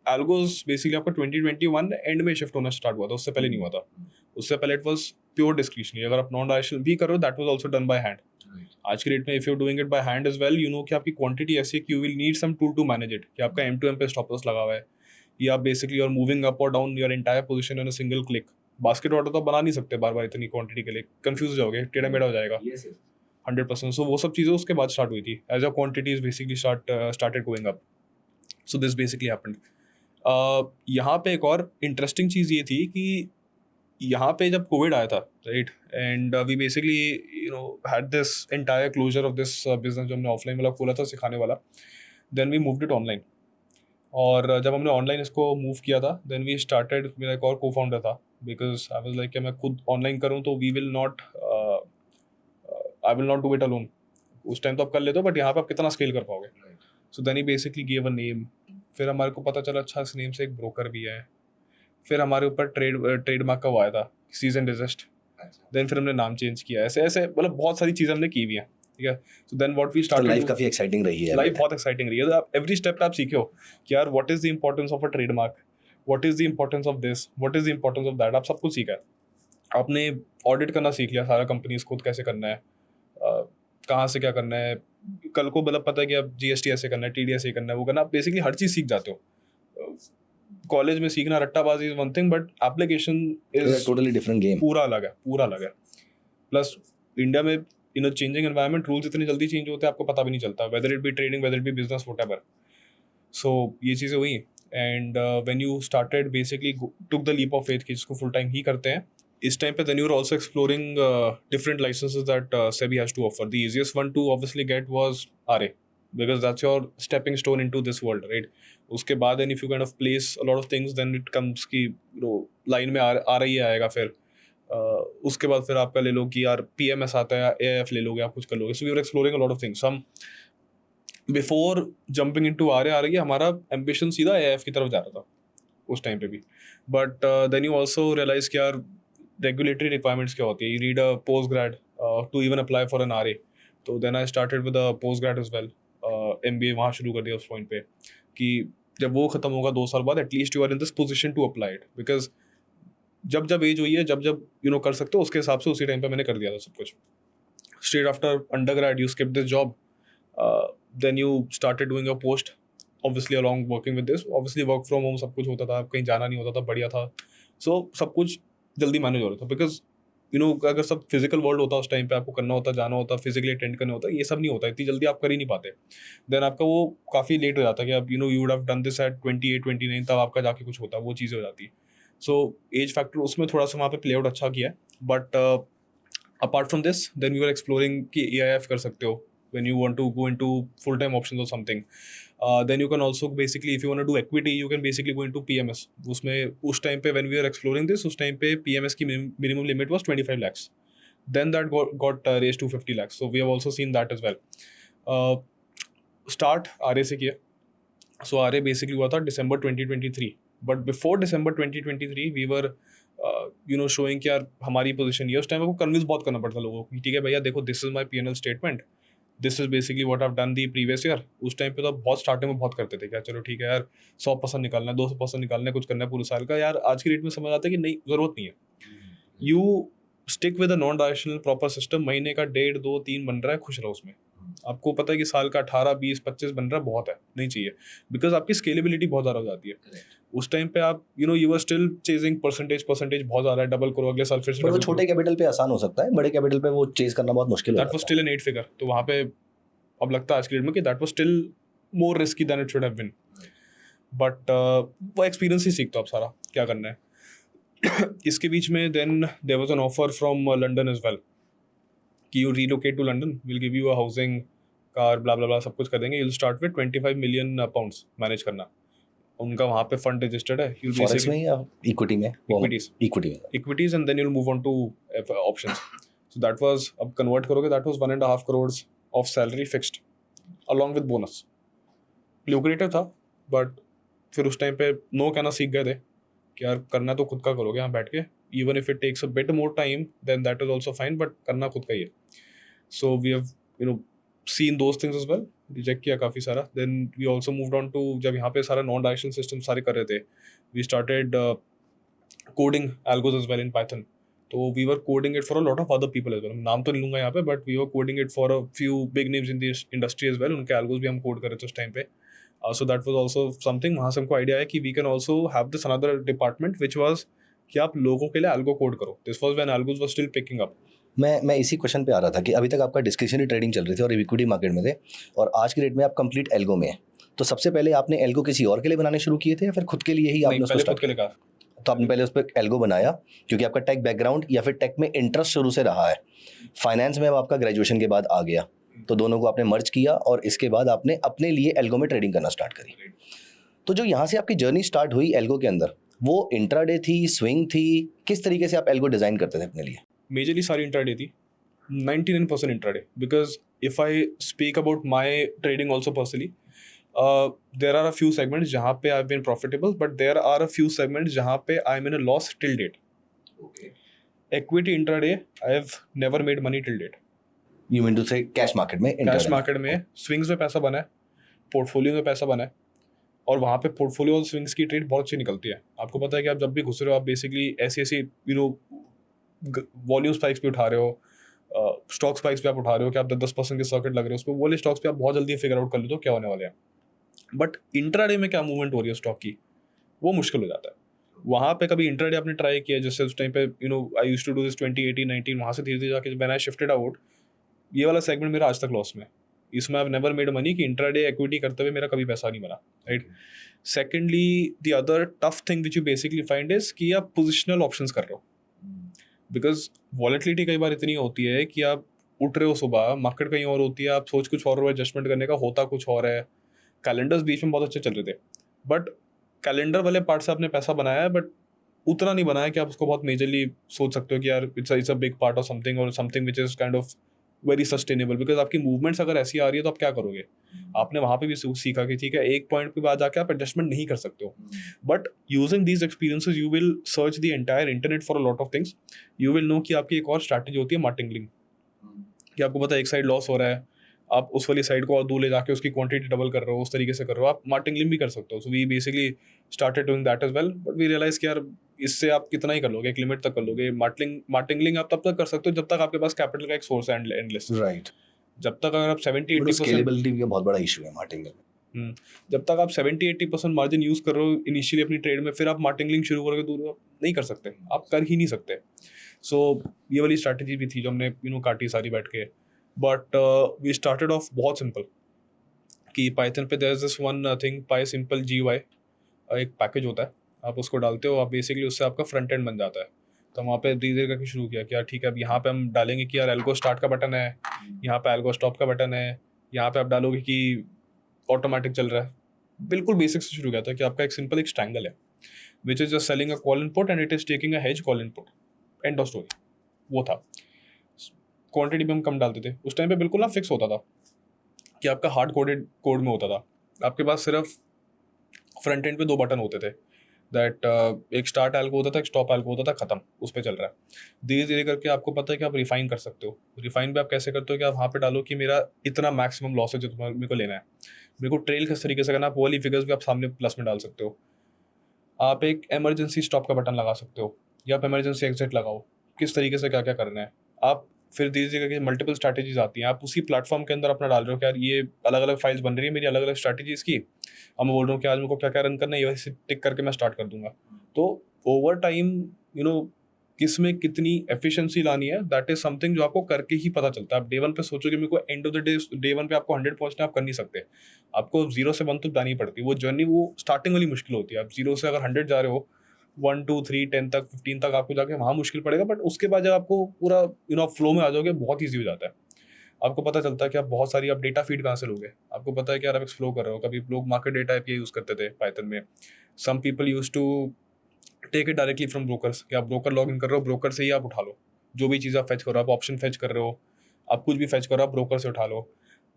एल्गोस बेसिकली आपका 2021 एंड में शिफ्ट होना स्टार्ट हुआ था. उससे पहले नहीं हुआ था. उससे पहले इट वाज प्योर डिस्क्रिशनरी. अगर आप नॉन डायरेक्शनल भी करो that was also done by hand. आज की डेट में if you doing it by hand as well, कि आपकी क्वांटिटी ऐसी है कि you will need some tool to manage it. कि आपका M2M पे स्टॉप लॉस लगा हुआ है, या basically you are moving up और down your entire position in a single click. Basket order तो बना नहीं सकते बार बार इतनी क्वांटिटी के लिए. कंफ्यूज हो जाओगे, टेढ़ा मेढ़ा हो जाएगा. 100%. सो वो सब चीज़ें उसके बाद स्टार्ट हुई थी. As a quantities basically started going up. So this basically happened. यहाँ पे एक और इंटरेस्टिंग चीज़ ये थी कि यहाँ पे जब कोविड आया था, right, and we basically had this entire closure of this business जो हमने ऑफलाइन वाला खोला था सिखाने वाला. Then we moved it online. और जब हमने ऑनलाइन इसको मूव किया था देन वी स्टार्टेड. मेरा एक और को-फाउंडर था बिकॉज आई वाज लाइक कि मैं खुद ऑनलाइन करूँ तो आई will not do it alone. उस टाइम तो आप कर लेते हो बट यहाँ पे आप कितना स्केल कर पाओगे. So then he basically give a name. फिर हमारे को पता चला अच्छा इस नेम से एक ब्रोकर भी है. फिर हमारे ऊपर ट्रेडमार्क का वो आया था, सीज एंड डिजिस्ट. देन फिर हमने नाम चेंज किया. ऐसे ऐसे मतलब बहुत सारी चीज़ें हमने की हुई हैं. ठीक है. So then what we started. Life काफी एक्साइटिंग रही है. लाइफ बहुत एक्साइटिंग रही है. आप एवरी स्टेप पे आप सीखे हो कि यार what is the importance of a trademark, what is the importance of this, what is the importance of that. आप सब कुछ सीखा है. आपने ऑडिट करना सीख लिया सारा, कंपनीज खुद कैसे करना है, कहाँ से क्या करना है. कल को मतलब पता है कि आप GST ऐसे करना है, TD ऐसे करना है, वो करना. आप बेसिकली हर चीज़ सीख जाते हो. कॉलेज में सीखना रट्टाबाजी is one thing but application is totally different game. पूरा अलग है. प्लस इंडिया में चेंजिंग एनवायरनमेंट, रूल्स इतनी जल्दी चेंज होते हैं आपको पता भी नहीं चलता. Whether it be trading, whether it be business, whatever. So ये चीज़ें हुई. And when you started basically took the leap of faith कि जिसको फुल टाइम ही करते हैं इस टाइम पे, then you were also exploring different licenses that SEBI has to offer. The easiest one to obviously get was RA because that's your stepping stone into this world, right? उसके बाद then if you kind of place a lot of things then it comes कि line में RA ही आएगा. फिर उसके बाद फिर आपका ले लो कि यार PMS आता है, AIF ले लोगे, आप कुछ कर लोगे. So we were exploring a lot of things. Some before jumping into RA हमारा ambition सीधा AIF की तरफ जा रहा था उस टाइम पे भी. But then you also realize कि यार रेगुलेटरी रिक्वायरमेंट्स क्या होती है. You need a post grad to even apply for an RA. तो then I started with a post grad as well. MBA वहाँ शुरू कर दिया उस पॉइंट पे कि जब वो खत्म होगा 2 साल बाद at least you are in this position to apply it. Because जब एज हुई है, जब कर सकते हो उसके हिसाब से उसी टाइम पे मैंने कर दिया था सब कुछ. Straight after undergrad you skip this job, then you started doing a post obviously along working with this. Obviously work from home सब कुछ होता था, कहीं जाना नहीं होता था, बढ़िया था. सो सब कुछ जल्दी मैनेज हो रहा था बिकॉज यू नो अगर सब फिजिकल वर्ल्ड होता उस टाइम पे आपको करना होता, जाना होता, फिजिकली अटेंड करना होता, ये सब नहीं होता, इतनी जल्दी आप कर ही नहीं पाते, देन आपका वो काफ़ी लेट हो जाता कि आप you would have done this eight 28-29, तब आपका जाके कुछ होता, वो चीज़ें हो जाती। सो एज फैक्टर उसमें थोड़ा सा वहाँ पे प्ले आउट अच्छा किया है, but apart from this then we are exploring कि AIF कर सकते हो when you want to go into full-time options or something. Then you can also basically, if you want to do equity, you can basically go into PMS. उसमें उस time पे when we were exploring this, उस time पे PMS की minimum limit was 25 lakhs. Then that got raised to 50 lakhs. So we have also seen that as well. Start RA से किया. So RA basically हुआ था December 2023. But before December 2023, we were showing कि यार हमारी position ये, उस time पे को कन्विंस बहुत करना पड़ता लोगों को, ठीक है भैया देखो, this is my P&L statement, this is basically what I have done the previous year. उस टाइम पे तो बहुत स्टार्टिंग में बहुत करते थे क्या, चलो ठीक है यार 100% निकालना है, 200% निकालना है, कुछ करना है पूरे साल का। यार आज की डेट में समझ आता है कि नहीं, ज़रूरत नहीं है। You stick with a non directional proper system, महीने का 1.5, 2, 3 बन रहा है, खुश रहो उसमें। आपको पता है कि साल का 18, 20, 25 बन रहा है, बहुत है, नहीं चाहिए, बिकॉज आपकी स्केलेबिलिटी बहुत ज़्यादा हो जाती है। उस टाइम पे आप you are still chasing percentage बहुत ज़्यादा है, डबल करो अगले साल फिर से। वो छोटे कैपिटल पे आसान हो सकता है, बड़े कैपिटल पे वो चेज करना बहुत मुश्किल that was still an 8 figure, तो वहाँ पे अब लगता है आज की डेट में कि that was still more risky than it should have been. But वो एक्सपीरियंस ही सीखता आप सारा क्या करना है। इसके बीच में then there was an offer from London as well कि you relocate to London, will give you a housing, car, blah blah blah, सब कुछ कर देंगे। You will start with 25 million pounds manage करना। उनका वहाँ पे फंड रजिस्टर्ड है। फॉरेक्स में या इक्विटी में? Equities and then you will move on to options. So that was, अब कन्वर्ट करोगे, that was 1.5 crore of salary fixed along with bonus. Lucrative था, बट फिर उस टाइम पे नो कहना सीख गए थे कि यार करना तो खुद का करोगे यहाँ बैठ के, even if it takes a bit more time then that is also fine, but करना खुद का ही है। So we have seen those things as well, reject किया काफ़ी सारा। Then we also moved on to, जब यहाँ पे सारा नॉन डायरेक्शनल सिस्टम सारे कर रहे थे, we started coding algos as well in Python. तो we were coding it for a lot of other people as well, नाम तो नहीं लूंगा यहाँ पे, but we were coding it for a few big names in this industry as well, उनके algos भी हम कोड कर रहे थे उस टाइम पे। So that was also something, वहाँ से हमको आइडिया है कि we can also have this another department which was कि आप लोगों के लिए एल्गो कोड करो। This was when algos was still picking up. मैं इसी क्वेश्चन पे आ रहा था कि अभी तक आपका डिस्क्रिशनरी ट्रेडिंग चल रही थी और इक्विटी मार्केट में थे, और आज की डेट में आप कंप्लीट एल्गो में है। तो सबसे पहले आपने एल्गो किसी और के लिए बनाने शुरू किए थे या फिर खुद के लिए ही आपने उसको खुद के लिए कहा? तो आपने पहले उस पर एल्गो बनाया क्योंकि आपका टेक बैकग्राउंड या फिर टेक में इंटरेस्ट शुरू से रहा है, फाइनेंस में अब आपका ग्रेजुएशन के बाद आ गया, तो दोनों को आपने मर्ज किया और इसके बाद आपने अपने लिए एल्गो में ट्रेडिंग करना स्टार्ट करी। तो जो यहाँ से आपकी जर्नी स्टार्ट हुई एल्गो के अंदर, वो इंट्राडे थी, स्विंग थी, किस तरीके से आप एल्गो डिज़ाइन करते थे अपने लिए? मेजरली सारी इंट्राडे थी, 99% intraday, because if I speak about my trading also personally, there are a few segments जहाँ पे I've been profitable, but there are a few segments जहाँ पे I'm in a loss till date. Okay. Equity intraday, I've never made money till date. You mean to say cash market में? Cash market में swings में पैसा बना है, portfolio में पैसा बना है, और वहाँ पे portfolio और swings की ट्रेड बहुत अच्छी निकलती है। आपको पता है कि आप जब भी घुस रहे हो, आप बेसिकली ऐसी वॉल्यूम स्पाइक्स भी उठा रहे हो, स्टॉक स्पाइक्स पे आप उठा रहे हो कि आप 10% के सर्किट लग रहे हो, उसमें वो वाले स्टॉक्स पे आप बहुत जल्दी फिगर आउट कर लेते हो क्या होने वाले हैं। बट इंट्राडे में क्या मूवमेंट हो रही है स्टॉक की, वो मुश्किल हो जाता है। वहाँ पे कभी इंट्राडे आपने ट्राई किया, जैसे उस टाइम पे I used to do this 2018-19, वहाँ से धीरे धीरे जाके व्हेन आई शिफ्टेड आउट, ये वाला सेगमेंट मेरा आज तक लॉस में, इसमें आई नेवर मेड मनी कि इंट्राडे एक्विटी करते हुए मेरा कभी पैसा नहीं बना, right. Secondly the other tough thing which you basically find is कि आप पोजिशनल ऑप्शंस कर रहे हो, बिकॉज वॉलेटिलिटी कई बार इतनी होती है कि आप उठ रहे हो सुबह, मार्केट कहीं और होती है, आप सोच कुछ और हो, एडजस्टमेंट करने का होता कुछ और है। कैलेंडर्स बीच में बहुत अच्छे चल रहे थे, बट कैलेंडर वाले पार्ट से आपने पैसा बनाया है, बट उतना नहीं बनाया कि आप उसको बहुत मेजरली सोच सकते हो कि यार it's a big part of something, और something which is kind of very sustainable. Because आपकी मूवमेंट्स अगर ऐसी आ रही है तो आप क्या करोगे? आपने वहाँ पे भी सीखा कि ठीक है, एक पॉइंट के बाद जाके आप एडजस्टमेंट नहीं कर सकते हो, but using these experiences you will search the entire internet for a lot of things. You will know कि आपकी एक और स्ट्रैटेजी होती है मार्टिंगलिंग, कि आपको पता है एक साइड लॉस हो रहा है, आप उस वाली साइड को और दूर ले जाके उसकी क्वांटिटी डबल कर रहे हो, उस तरीके से कर रहे हो, आप मार्टिंगलिंग भी कर सकते हो। So we basically started doing that as well, but we realize कि यार इससे आप कितना ही कर लोगे, एक लिमिट तक कर लोगे। मार्टिंगलिंग आप तब तक कर सकते हो जब तक आपके पास कैपिटल का एक सोर्स है एंडलेस, राइट। जब तक अगर आप 70-80% स्केलेबिलिटी का बहुत बड़ा इशू है मार्टिंगलिंग। जब तक आप 70-80% मार्जिन यूज कर रहे हो इनिशियली अपनी ट्रेड में, फिर आप मार्टिंगलिंग शुरू करोगे, दूर आप नहीं कर सकते, आप कर ही नहीं सकते। सो ये वाली स्ट्रैटेजी भी थी जो हमने काटी सारी बैठ के. बट वी स्टार्टेड ऑफ बहुत सिंपल कि पाइथन पे there is this one thing Py Simple GUI, एक पैकेज होता है, आप उसको डालते हो, आप बेसिकली उससे आपका फ्रंट एंड बन जाता है. तो वहाँ पे धीरे धीरे करके शुरू किया कि यार ठीक है, अब यहाँ पे हम डालेंगे कि यार एल्गो स्टार्ट का बटन है, यहाँ पे एल्गो स्टॉप का बटन है, यहाँ पे आप डालोगे कि ऑटोमेटिक चल रहा है. बिल्कुल बेसिक से शुरू किया था कि आपका एक सिंपल एक स्ट्रैंगल है which is just selling a call input and it is taking a hedge call input, end of story. वो था. क्वांटिटी भी हम कम डालते थे उस टाइम पे, बिल्कुल ना फिक्स होता था कि आपका हार्ड कोडेड कोड में होता था. आपके पास सिर्फ फ्रंट एंड पे 2 बटन होते थे, दैट एक स्टार्ट एल्गो होता था, एक स्टॉप एल्गो होता था, खत्म, उस पर चल रहा है. धीरे धीरे करके आपको पता है कि आप रिफाइन कर सकते हो. रिफाइन भी आप कैसे करते हो कि आप वहाँ पे डालो कि मेरा इतना मैक्सिमम लॉस है जो तुम्हारे मेरे को लेना है, मेरे को ट्रेल किस तरीके से करना है, आप वो वाली फिगर्स भी आप सामने प्लस में डाल सकते हो. आप एक इमरजेंसी स्टॉप का बटन लगा सकते हो, या आप इमरजेंसी एग्जिट लगाओ, किस तरीके से क्या क्या करना है. आप फिर धीरे धीरे करके मल्टीपल स्ट्रैटेजीज आती हैं, आप उसी प्लेटफॉर्म के अंदर अपना डाल रहे हो कि यार ये अलग अलग फाइल्स बन रही है मेरी अलग अलग स्ट्रैटेजीज की, अब मैं बोल रहा हूँ कि आज मेरे को क्या क्या रन करना है, ये वैसे टिक करके मैं स्टार्ट कर दूंगा. तो ओवर टाइम किस में कितनी एफिशिएंसी लानी है, दैट इज समथिंग जो आपको करके ही पता चलता है. आप डे 1 पे सोचोगे मेरे को एंड ऑफ द डे 1 पे आपको 100 पहुंचना, आप कर नहीं सकते. आपको 0 से 1 तो जानी पड़ती है. वो जर्नी, वो स्टार्टिंग वाली मुश्किल होती है. आप 0 से अगर 100 जा रहे हो, 1 2 3 10 तक 15 तक आपको जाके वहाँ मुश्किल पड़ेगा, बट उसके बाद जब आपको पूरा फ्लो में आ जाओगे, बहुत ईजी हो जाता है. आपको पता चलता है कि आप बहुत सारी आप डेटा फीड कहाँ से लोगे. आपको पता है कि यार आप एक्सप्लोर कर रहे हो. कभी लोग मार्केट डेटा एपीआई यूज़ करते थे पाइथन में. Some people use to take it directly from brokers, कि आप ब्रोकर लॉग इन कर रहे हो, ब्रोकर से ही आप उठा लो जो भी चीज़ आप फेच कर रहे हो. आप ऑप्शन फेच कर रहे हो, आप कुछ भी फेच कर रहे हो, आप ब्रोकर से उठा लो.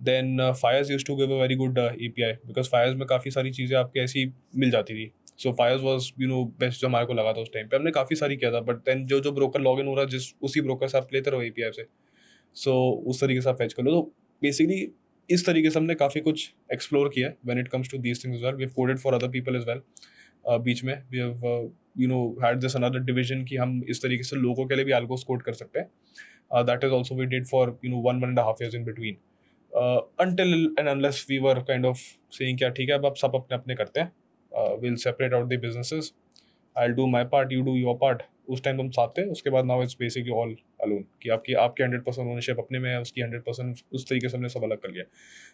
Then Fyers use to give a very good API, because Fyers में काफ़ी सारी चीज़ें आपके ऐसी मिल जाती थी. सो फायर्स वॉज बेस्ट जो हमारे को लगा था उस टाइम पे. हमने काफ़ी सारी किया था, बट देन जो ब्रोकर लॉग इन हो रहा है जिस उसी ब्रोकर से आप लेते रहो एपीआई से, सो उस तरीके से आप फेच कर लो. तो बेसिकली इस तरीके से हमने काफ़ी कुछ एक्सप्लोर किया when it comes to these things as well. We have coded for other people as well. बीच में we have had this another division कि हम इस तरीके से लोगों के लिए भी एल्गोस कोड कर सकते हैं. That is also we did for 1.5 years in between, until and unless we were kind of saying क्या ठीक है अब आप सब अपने अपने करते हैं, we'll separate out the businesses, I'll do my part, you do your part. उस टाइम हम साथ थे. उसके बाद now it's basically all alone, कि आपकी 100% ओनरशिप अपने में है, उसकी 100% उस तरीके से हमने सब अलग कर लिया.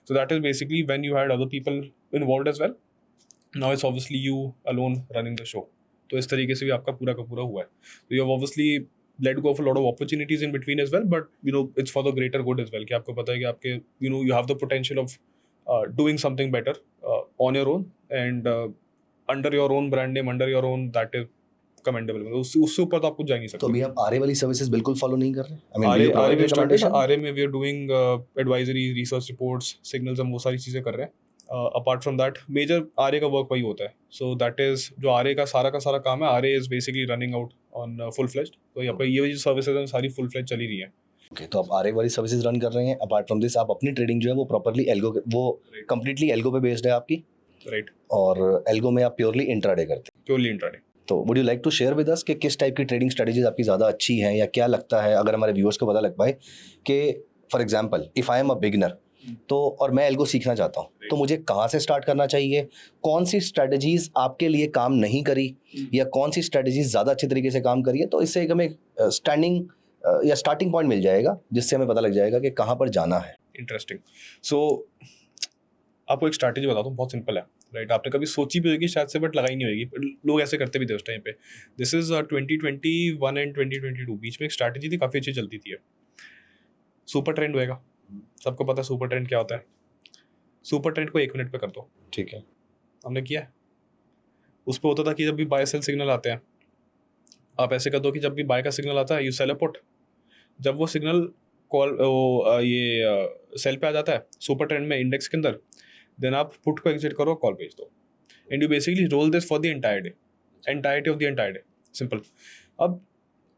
So that is basically when you had other people involved as well. Now it's obviously you alone running the show. तो इस तरीके से भी आपका पूरा का पूरा हुआ है. So you have obviously let go of a lot of opportunities in between as well, but it's for the greater good as well, कि आपको पता है कि आपके you have the potential of doing something better on your own and under your own brand name, under your own, that is commendable. उससे ऊपर तो आप कुछ जा ही नहीं तो सकते. अभी आप आरए वाली सर्विसेज बिल्कुल फॉलो नहीं कर रहे? I mean, do RA you provide में स्टार्टेड. रिकमेंडेशन? आरए में we are doing advisory, research reports, signals, हम वो सारी चीज़ें कर रहे हैं. Apart from that major RA का वर्क वही होता है. सो दैट इज जो आरए का सारा काम है. RA is basically running out on full fledged. तो यहाँ पे ये जो सर्विसेज हैं सारी फुल फ्लेज चली रही है. ओके, तो आप आरए वाली सर्विसेज रन कर रहे हैं. अपार्ट फ्रॉम दिस आप अपनी ट्रेडिंग जो है वो प्रॉपर्ली एल्गो, वो कंप्लीटली एल्गो पे बेस्ड है आपकी, राइट. और एल्गो में आप प्योरली इंट्राडे करते हैं. Purely intraday. तो would you like to share with us कि किस टाइप की ट्रेडिंग स्ट्रेटजीज आपकी ज़्यादा अच्छी हैं, या क्या लगता है अगर हमारे व्यूअर्स को पता लग पाए कि for example if I am a beginner, तो और मैं एल्गो सीखना चाहता हूँ, तो मुझे कहाँ से स्टार्ट करना चाहिए? कौन सी स्ट्रेटजीज आपके लिए काम नहीं करी, या कौन सी स्ट्रेटजीज ज़्यादा अच्छे तरीके से काम करी है? तो इससे एक हमें स्टैंडिंग या स्टार्टिंग पॉइंट मिल जाएगा, जिससे हमें पता लग जाएगा कि कहाँ पर जाना है. इंटरेस्टिंग. सो आपको एक स्ट्रैटेजी बताता हूँ, बहुत सिंपल है. राइट, आपने कभी सोची भी होगी शायद से, बट लगाई नहीं होगी. लोग ऐसे करते भी थे उस टाइम पे. दिस इज 2021 एंड 2022 बीच में एक स्ट्रैटेजी थी, काफ़ी अच्छी चलती थी. सुपर ट्रेंड होएगा, सबको पता है सुपर ट्रेंड क्या होता है. सुपर ट्रेंड को 1 मिनट पे कर दो. ठीक है. हमने किया है. उस पर होता था कि जब भी बाय सेल सिग्नल आते हैं, आप ऐसे कर दो कि जब भी बाय का सिग्नल आता है यू सेल अ पुट. जब वो सिग्नल कॉल ये सेल पे आ जाता है सुपर ट्रेंड में इंडेक्स के अंदर, देन आप पुट को एग्जिट करो, कॉल भेज दो, and you basically roll this for the entire day, entirety of the entire day. Simple. अब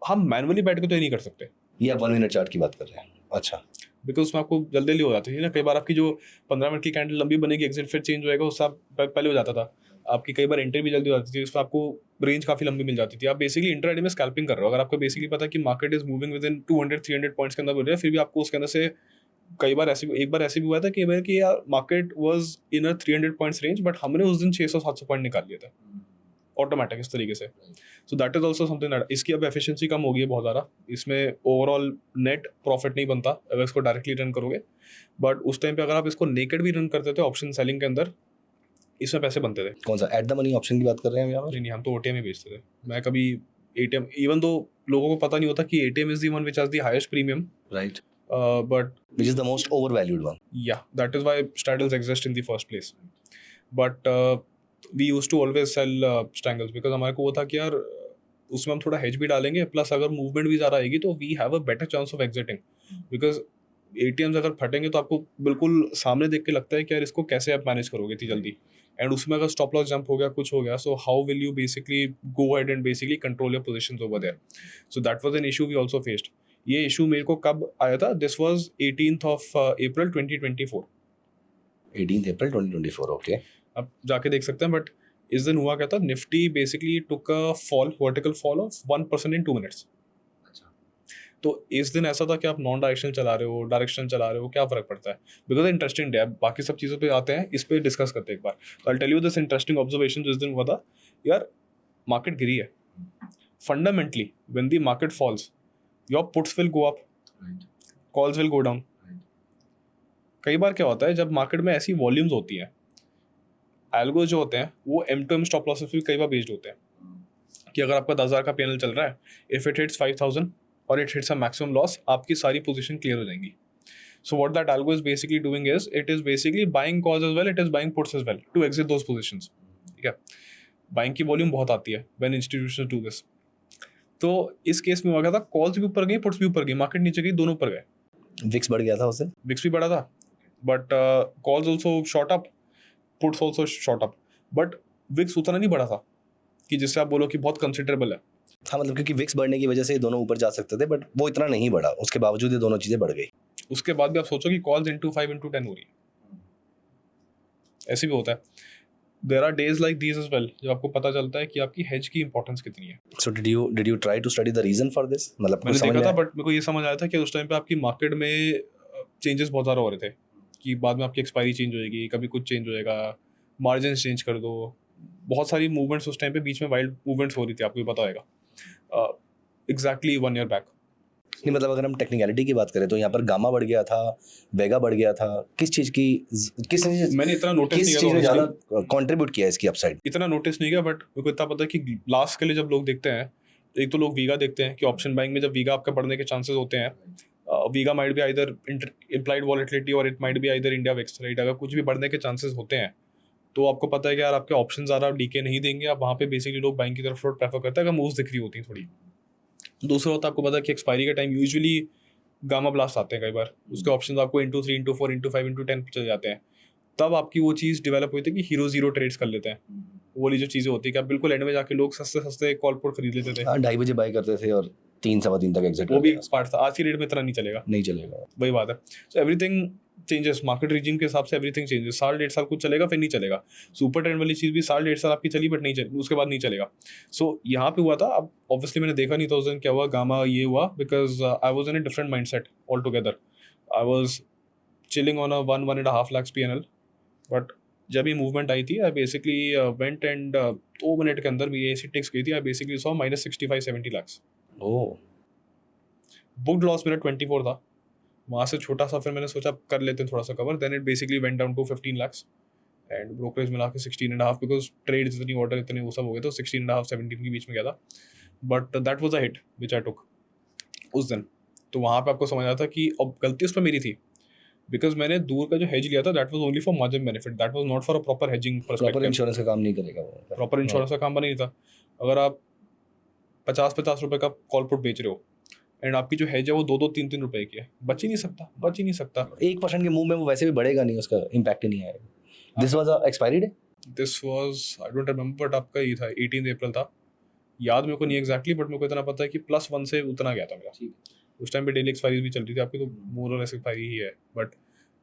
हम मैनुअली बैठ के तो ये नहीं कर सकते. ये आप 1 मिनट चार्ट की बात कर रहे हैं? अच्छा. बिकॉज उसमें आपको जल्दी जल्दी हो जाती थी ना. कई बार आपकी जो 15 मिनट की कैंडल लंबी बनेगी, एग्जिट फिर चेंज होएगा, उससे आप पहले हो जाता था. आपकी कई बार एंट्री भी जल्दी हो जाती थी, उसमें आपको रेंज काफ़ी लंबी मिल जाती थी. आप बेसिकली इंट्राडे में स्कैल्पिंग कर रहे हो. अगर आपको बेसिकली पता है कि market is moving with in 200-300 points के अंदर बोल रहे हैं, फिर भी आपको उसके अंदर से कई बार ऐसे, एक बार ऐसे भी हुआ था कि यार market was in a 300 points range, but हमने उस दिन 600-700 पॉइंट निकाल लिया था. ऑटोमेटिक इस तरीके से. सो that is also something that इसकी अब एफिशिएंसी कम हो गई है बहुत ज़्यादा. इसमें ओवरऑल नेट प्रॉफिट नहीं बनता अगर इसको डायरेक्टली रन करोगे. बट उस टाइम पे अगर आप इसको नेकेड भी रन करते थे ऑप्शन सेलिंग के अंदर, इसमें पैसे बनते थे. कौन सा एट द मनी ऑप्शन की बात कर रहे हैं हम यहाँ पर? नहीं नहीं, हम तो ओटीएम ही बेचते थे. मैं कभी एटीएम, इवन दो लोगों को पता नहीं होता कि ATM is the one which has the highest premium, right, but which is the most overvalued one. yeah, that is why straddles exist in the first place. But we used to always sell strangles because हमारे को वो था कि यार उसमें हम थोड़ा hedge भी डालेंगे, प्लस अगर मूवमेंट भी ज़्यादा आएगी तो we have a better chance of exiting. Because ATMs अगर फटेंगे तो आपको बिल्कुल सामने देख के लगता है कि यार इसको कैसे आप मैनेज करोगे इतनी जल्दी. एंड उसमें अगर स्टॉप लॉस जंप हो गया, कुछ हो गया, so how will you basically go ahead and basically control your positions over there. So that was an issue we also faced. ये इशू मेरे को कब आया था? This was 18th of April 2024. 18th April 2024. Okay, अब जाके देख सकते हैं. बट इस दिन हुआ क्या था? Nifty basically took a fall, vertical fall of 1% in 2 minutes. तो इस दिन ऐसा था कि आप नॉन डायरेक्शनल चला रहे हो, डायरेक्शनल चला रहे हो, क्या फर्क पड़ता है? Because interesting day. बाकी सब चीज़ों पे आते हैं, इस पे डिस्कस करते हैं एक बार. तो I tell you this interesting observation जो इस दिन हुआ था. यार मार्केट गिरी है. Fundamentally when the market falls, your puts will go up, calls will go down. कई बार क्या होता है जब मार्केट में ऐसी वॉल्यूम्स होती हैं, एल्गो जो होते हैं वो M2M स्टॉप लॉसेस भी कई बार बेस्ड होते हैं कि अगर आपका 10,000 का PNL चल रहा है, इफ इट हिट्स 5,000 और it hits a maximum loss, आपकी सारी पोजीशन क्लियर हो जाएंगी. So what that algo is basically doing is it is basically buying calls as well, it is buying puts as well to exit those positions. ठीक है, buying की volume बहुत आती है व्हेन इंस्टीट्यूशंस डू दिस. तो इस case में हुआ क्या था? कॉल्स भी ऊपर गई, पुट्स भी ऊपर गई, मार्केट नीचे गई, दोनों ऊपर गए. विक्स बढ़ गया था उससे. विक्स भी बढ़ा था, but calls also short up, puts also short up. But VIX उतना नहीं बढ़ा था कि जिससे आप बोलो कि बहुत कंसिडरेबल है. हाँ, मतलब क्योंकि विक्स बढ़ने की वजह से ये दोनों ऊपर जा सकते थे, बट वो इतना नहीं बढ़ा, उसके बावजूद ये दोनों चीजें बढ़ गई. उसके बाद भी आप सोचो कि कॉल्स into 5 into 10 हो रही है. ऐसे भी होता है. There are days like these as well जब आपको पता चलता है कि आपकी हेज की इंपॉर्टेंस कितनी है. So did you try to study the reason for this? मतलब मैंने देखा था, बट मेरे को ये समझ आया था कि उस टाइम पे आपकी मार्केट में चेंजेस बहुत ज़्यादा हो रहे थे कि बाद में आपकी एक्सपायरी चेंज होएगी, कभी कुछ चेंज होएगा, मार्जिन चेंज कर दो. बहुत सारी मूवमेंट्स उस टाइम पे बीच में वाइल्ड मूवमेंट्स हो रही थी, आपको भी पता होगा. Exactly 1 year back. नहीं, मतलब अगर हम टेक्निकलिटी की बात करें तो यहाँ पर गामा बढ़ गया था, वेगा बढ़ गया था. किस चीज मैंने इतना नोटिस नहीं किस किया चीज था ने honestly. ज्यादा कंट्रीब्यूट किया इसकी अपसाइड? इतना नोटिस नहीं किया, बट मेरे को इतना पता है कि लास्ट के लिए जब लोग देखते हैं, एक तो लोग वीगा देखते हैं कि ऑप्शन बाइंग में जब वीगा आपका बढ़ने के चांसेस होते हैं, vega might be either implied volatility और it might be either India VIX, right? अगर कुछ भी बढ़ने के चांसेस होते हैं तो आपको पता है कि यार आपके ऑप्शन ज़्यादा डीके नहीं देंगे, आप वहाँ पे बेसिकली लोग बाइंग की तरफ फ्लोट प्रेफर करते हैं अगर मूव्स दिख रही होती हैं थोड़ी. दूसरा होता है आपको पता है कि एक्सपायरी का टाइम यूजुअली गामा ब्लास्ट आते हैं कई बार, उसके ऑप्शन आपको into 3 into 4 into 5 into 10 पे चले जाते हैं. तब आपकी वो चीज़ डेवलप हुई थी कि हीरो जीरो ट्रेड्स कर लेते हैं. वो वाली जो चीज़ें होती है कि आप बिल्कुल एंड में जाके लोग सस्ते सस्ते कॉल पुट खरीद लेते थे. 2:30 बजे बाय करते थे और 3 सवा 3 तक एग्जिट. वो भी स्मार्ट था. आज की रेट में इतना नहीं चलेगा, नहीं चलेगा. वही बात है. So everything changes, market reason के हिसाब से एवरीथिंग चेंजेस. 1.5 साल कुछ चलेगा, फिर नहीं चलेगा. सुपर ट्रेंड वाली चीज़ भी 1.5 साल आपकी चली, बट नहीं चली, उसके बाद नहीं चलेगा. सो यहाँ पे हुआ था. अब ऑब्वियसली मैंने देखा नहीं था उस दिन क्या हुआ, गामा ये हुआ, because I was in a different mind set all together. I was chilling on a 1.5 lakhs PNL. But जब ये मूवमेंट आई थी, I basically went and 2 minute के अंदर भी ऐसी टिक्स गई थी. I basically saw -65-70 lakhs. Oh, book loss मेरा 24 था. वहाँ से छोटा सा फिर मैंने सोचा कर लेते हैं थोड़ा सा cover. Then it basically went down to 15 lakhs and brokerage मिला के 16.5, बिकॉज ट्रेड इतनी ऑर्डर इतने वो सब हो गए, तो 16.5-17 के बीच में गया था. But that was a hit which I took उस दिन. तो वहाँ पे आपको समझ आया था कि अब गलती उस पर मेरी थी, बिकॉज मैंने दूर का जो हेज लिया था that was only for margin benefit, that was not for a proper hedging proper perspective. Insurance का काम नहीं करेगा वो. प्रॉपर इंश्योरेंस का काम बना नहीं था. अगर आप 50-50 रुपए का कॉल पुट बेच रहे हो एंड आपकी जो हेज है वो 2-3 रुपए की है, बच ही नहीं सकता. 1% के मूव में वो वैसे भी बढ़ेगा नहीं, उसका इम्पैक्ट ही नहीं आएगा. This was a expiry day. This was I don't remember, but आपका ये था 18 अप्रैल था. याद मेरे को नहीं एग्जैक्टली, बट मेरे को इतना पता है कि +1 से उतना गया था मेरा. उस टाइम पे डेली एक्सपायरीज भी चल रही थी आपकी, तो मोर और लेस एक्सपायरी ही है. बट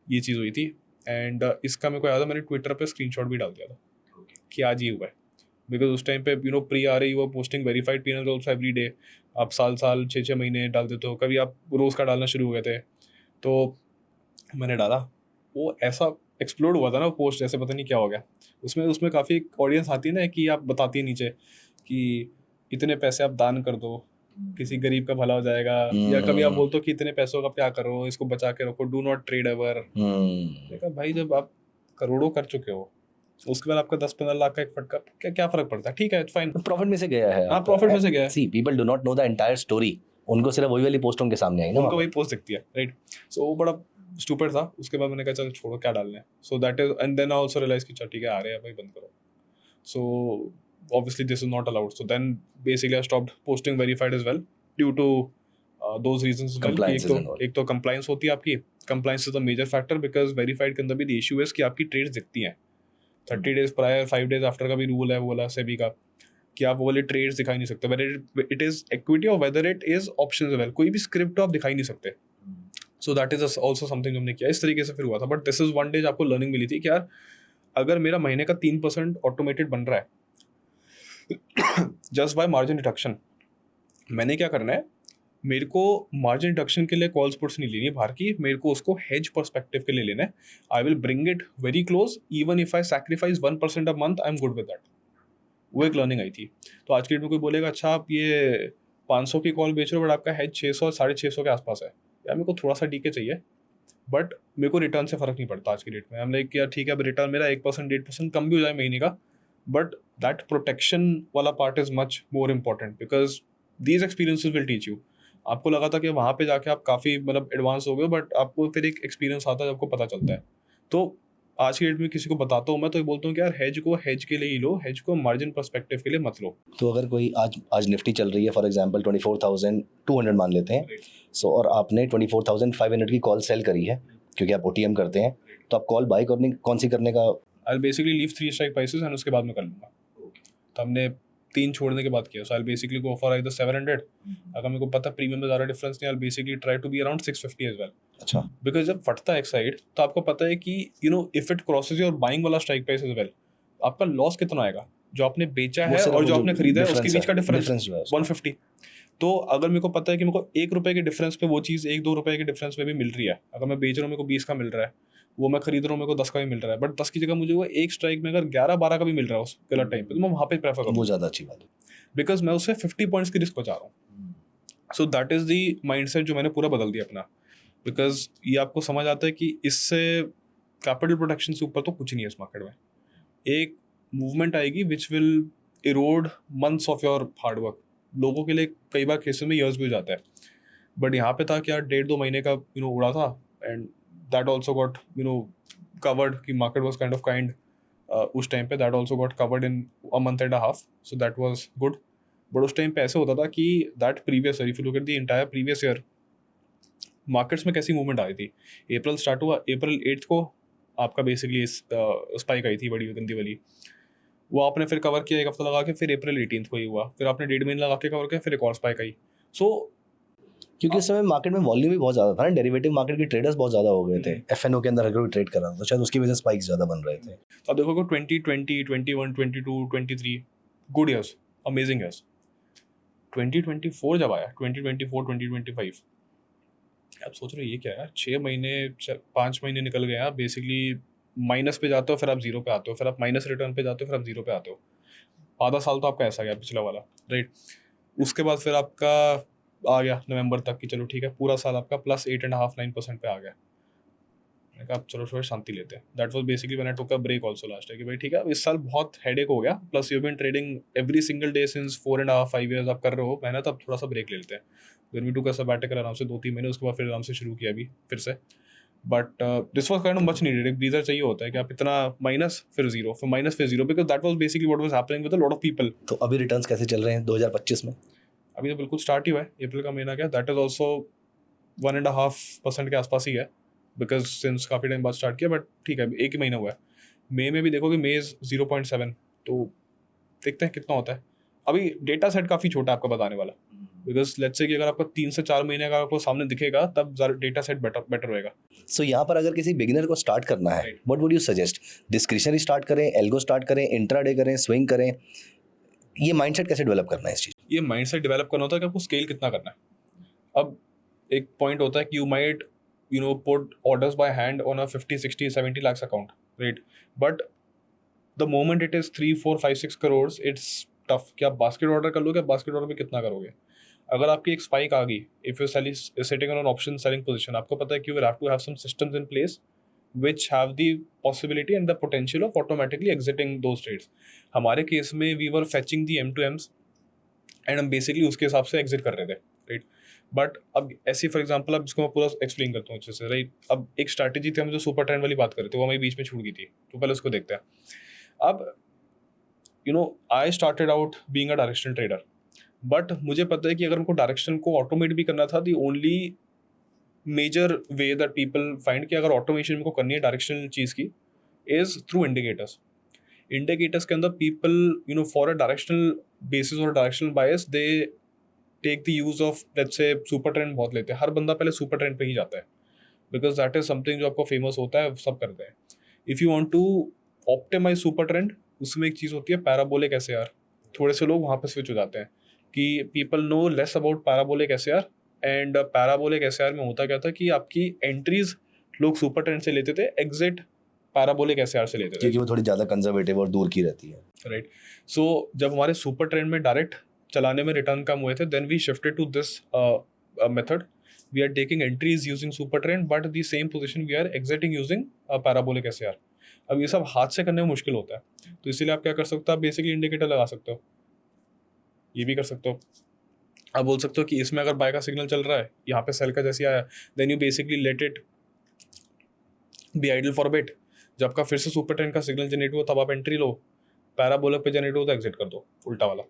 ये चीज़ हुई थी. एंड इसका मेरे को याद है मैंने ट्विटर पे स्क्रीनशॉट भी डाल दिया था कि आज ये हुआ है. बिकॉज उस टाइम पे प्री आ रही, वो posting verified PNL also every day. आप साल 6 महीने डाल देते हो, कभी आप रोज़ का डालना शुरू हो गए थे. तो मैंने डाला, वो ऐसा एक्सप्लोड हुआ था ना पोस्ट, ऐसे पता नहीं क्या हो गया, उसमें उसमें काफ़ी ऑडियंस आती है ना कि आप बताती है नीचे कि इतने पैसे आप दान कर दो, किसी गरीब का भला हो जाएगा, या कभी आप बोलते हो कि इतने पैसों का क्या करो, इसको बचा के रखो, डू नॉट ट्रेड एवर। देखा भाई, जब आप करोड़ों कर चुके हो, उसके बाद आपका 10-15 लाख का एक फटका, क्या क्या फर्क पड़ता है? ठीक है, फाइन, प्रॉफिट में से गया है। हाँ प्रॉफिट में से गया है। See people do not know the entire story, उनको सिर्फ वही वाली पोस्ट उनके सामने आई ना, उनको वही पोस्ट दिखती है, राइट? सो वो बड़ा स्टूपिड था। उसके बाद मैंने कहा चल छोड़ो, क्या डालना है। So that is, and then I also realize कि चल ठीक है, आ रहे हैं भाई, बंद करो। सो obviously this is not allowed, so then basically I stopped posting verified as well due to those reasons as well, कि Compliances and all. एक तो compliance होती है आपकी, compliance is the major factor, because verified के अंदर भी the issue is कि आपकी trades दिखती हैं 30 days prior, 5 days after का भी रूल है वो वाला सेबी का, कि आप वो वाले ट्रेड्स दिखा ही नहीं सकते, whether it is equity or whether it is options as well, कोई भी स्क्रिप्ट आप दिखा ही नहीं सकते। सो दैट इज ऑल्सो समथिंग हमने किया, इस तरीके से फिर हुआ था। But this is one day आपको लर्निंग मिली थी कि यार अगर मेरा महीने का 3% ऑटोमेटेड बन रहा है जस्ट बाय मार्जिन रिडक्शन, मैंने क्या करना है, मेरे को मार्जिन रिडक्शन के लिए कॉल्स पुट्स नहीं लेनी है बाहर की, मेरे को उसको हेज पर्सपेक्टिव के लिए लेना है। I will bring it very close, even if I sacrifice 1% a month, I am good with that. वो एक लर्निंग आई थी। तो आज की डेट में कोई बोलेगा अच्छा आप ये 500 की कॉल बेच रहे हो बट आपका हेज 600 650 के आसपास है, यार मेरे को थोड़ा सा डीके चाहिए, बट मेरे को रिटर्न से फ़र्क नहीं पड़ता आज की डेट में। हम लाइक यार ठीक है, अब रिटर्न मेरा 1% 1.5% कम भी हो जाए महीने का, बट दैट प्रोटेक्शन वाला part is much more important, because these experiences will teach you. आपको लगा था कि वहाँ पे जाके आप काफ़ी मतलब एडवांस हो गए, बट आपको फिर एक एक्सपीरियंस आता है जब आपको पता चलता है। तो आज की डेट में किसी को बताता हूँ मैं तो ये बोलता हूँ कि यार हेज को हेज के लिए ही लो, हेज को मार्जिन पर्सपेक्टिव के लिए मत लो। तो अगर कोई आज निफ्टी चल रही है फॉर एग्जांपल 24,200 मान लेते हैं, सो और आपने 24,500 की कॉल सेल करी है क्योंकि आप ओटीएम करते हैं, तो आप कॉल बाय करने कौन सी करने का? I basically leave 3 strike prices and उसके बाद में कर लूँगा। तो हमने 3 छोड़ने के बाद किया, so I basically go for either 700, अगर मेरे को पता प्रीमियम में ज़्यादा डिफरेंस नहीं, I basically try to be around 650 as well. अच्छा, बिकॉज जब फटता है एक साइड तो आपको पता है कि you know if it crosses your buying वाला स्ट्राइक प्राइस एज वेल, आपका लॉस कितना आएगा, जो आपने बेचा है और जो आपने खरीदा है उसके बीच का डिफरेंस 150। तो अगर मेरे को पता है कि मेरे को 1 रुपये के डिफरेंस पे वो चीज़ 1-2 रुपये के डिफरेंस पे भी मिल रही है, अगर मैं बेच रहा हूँ मेरे को 20 का मिल रहा है, वो मैं खरीद रहा हूँ मेरे को 10 का भी मिल रहा है, बट 10 की जगह मुझे वो एक स्ट्राइक में अगर 11-12 का भी मिल रहा है उस गलत टाइम पे, तो मैं वहाँ पे प्रेफर करूँ, वो ज़्यादा अच्छी बात है, बिकॉज मैं उससे 50 पॉइंट्स की रिस्क बचा रहा हूँ। सो दैट इज़ दी माइंडसेट जो मैंने पूरा बदल दिया अपना, बिकॉज ये आपको समझ आता है कि इससे कैपिटल प्रोटेक्शन से ऊपर तो कुछ नहीं है इस मार्केट में। एक मूवमेंट आएगी which will Erode months of your hard work, लोगों के लिए कई बार केसेस में ईयर्स भी हो जाता है, बट यहाँ पे था कि यार 1.5-2 महीने का उड़ा था, and that also got covered कि market was kind of kind उस टाइम पे, that also got covered in a month and a half, so that was good. But उस टाइम पे ऐसे होता था कि that previous year, if you look at the entire previous year, markets में कैसी मूवमेंट आई थी। अप्रैल स्टार्ट हुआ, अप्रैल 8 को आपका बेसिकली स्पाइक आई थी बड़ी गंदी वाली, वो आपने फिर कवर किया एक हफ्ता लगा के, फिर अप्रैल 18 को ही हुआ, फिर आपने 1.5 महीने लगा के कवर किया, फिर एक और स्पाइक आई। सो क्योंकि उस समय मार्केट में वॉल्यूम भी बहुत ज़्यादा था ना, डेरिवेटिव मार्केट के ट्रेडर्स बहुत ज़्यादा हो गए थे, एफएनओ के अंदर अगर कोई ट्रेड कर रहा था तो शायद उसकी वजह से स्पाइक्स ज़्यादा बन रहे थे। तो आप देखोगे 2020, 21, 22, 23 गुड ईयर्स, अमेजिंग ईयर्स। 2024 जब आया, 2024, 2025, आप सोच रहे हो ये क्या है, 6 महीने 5 महीने निकल गए आप, बेसिकली माइनस पे जाते हो, फिर आप जीरो पे आते हो, फिर आप माइनस रिटर्न पे जाते हो, फिर आप जीरो पे आते हो। आधा साल तो आपका ऐसा गया पिछला वाला, राइट। उसके बाद फिर आपका आ गया नवंबर तक कि चलो ठीक है, पूरा साल आपका प्लस 8.5-9% पे आ गया। मैंने कहा अब चलो थोड़ा शांति लेते हैं। That was basically when I took a break also last year कि भाई ठीक है, अब इस साल बहुत हेडेक हो गया, plus you been trading every single day since 4.5-5 years आप कर रहे हो मेहनत, अब थोड़ा सा ब्रेक ले लेते हैं। Then we took a sabbatical आराम से 2-3 महीने, उसके बाद फिर आराम से शुरू किया अभी फिर से। But this was kind of much needed, एक ब्रीदर चाहिए होता है कि आप इतना माइनस फिर जीरो, फिर माइनस फिर zero, because that was basically what was happening with a lot of people. तो अभी रिटर्न्स कैसे चल रहे हैं 2025 में? अभी तो बिल्कुल स्टार्ट ही हुआ है, अप्रैल का महीना क्या, दैट इज ऑल्सो 1.5% के आसपास ही है, बिकॉज सिंस काफ़ी टाइम बाद स्टार्ट किया, बट ठीक है एक ही महीना हुआ है। मई में भी देखोगे मे इज 0.7, तो देखते हैं कितना होता है। अभी डेटा सेट काफ़ी छोटा है आपका बताने वाला, बिकॉज लेट्स से कि अगर आपको 3 से 4 महीने का आपको सामने दिखेगा तब डेटा सेट बेटर होएगा। सो यहाँ पर अगर किसी बिगिनर को स्टार्ट करना है, what would you suggest? Discretionary start करें, एल्गो स्टार्ट करें, इंट्राडे करें, स्विंग करें? ये माइंडसेट कैसे डेवलप करना है इस चीज़? ये माइंडसेट डेवलप करना होता है कि आपको स्केल कितना करना है। अब एक पॉइंट होता है कि put orders by hand on a 50, 60, 70 lakhs account, right? But the moment it is 3, 4, 5, 6 crores, it's tough कि आप बास्केट ऑर्डर कर लोगे, बास्केट ऑर्डर में कितना करोगे? अगर आपकी एक स्पाइक आ गई, if you sitting on an option selling position, आपको पता है कि you will have to have some systems in place which have the possibility and the potential of automatically exiting those trades. हमारे केस में we were fetching the M2Ms and हम basically उसके हिसाब से exit कर रहे थे, right? बट अब ऐसी फॉर एग्जाम्पल, अब इसको मैं पूरा एक्सप्लेन करता हूँ अच्छे से, राइट? अब एक स्ट्रैटेजी थी, हम जो सुपर ट्रेंड वाली बात कर रहे थे वो हमारे बीच में छूट गई थी, तो पहले उसको देखते हैं. अब I started out being a directional trader, but मुझे पता है कि अगर उनको डायरेक्शन को ऑटोमेट भी करना था, the only major way that people find कि अगर ऑटोमेशन को करनी है डायरेक्शनल चीज़ की, इज थ्रू इंडिकेटर्स. इंडिकेटर्स के अंदर people for a directional basis और directional bias they take the use of, let's say super trend बहुत लेते हैं. हर बंदा पहले सुपर ट्रेंड पे ही जाता है, बिकॉज दैट इज समथिंग जो आपको फेमस होता है, सब करते हैं. If you want to optimize super trend, उसमें एक चीज़ होती है पैराबोलिक SAR. थोड़े से लोग वहाँ पे स्विच हो जाते हैं कि people know less about parabolic SAR. And parabolic SAR में होता क्या था कि आपकी एंट्रीज लोग सुपर ट्रेंड से लेते थे, एग्जिट पैराबोलिक SAR से लेते थे, क्योंकि वो थोड़ी ज़्यादा कंजर्वेटिव और दूर की रहती है, राइट? सो जब हमारे सुपर ट्रेंड में डायरेक्ट चलाने में रिटर्न कम हुए थे, then we shifted to this method. We are taking entries using super trend, but the same position we are exiting using parabolic SAR. अब ये सब हाथ से करने में मुश्किल होता है, तो इसीलिए आप क्या कर सकते हो, आप बेसिकली इंडिकेटर लगा सकते हो, ये भी कर सकते हो. आप बोल सकते हो कि इसमें अगर बाय का सिग्नल चल रहा है, यहाँ पे सेल का जैसे आया, then you basically let it be idle for bit. जब आपका फिर से सुपर ट्रेंड का सिग्नल जनरेट हुआ, तब आप एंट्री लो, पैराबोलिक पे जनरेट हो तो एग्जिट कर दो, उल्टा वाला.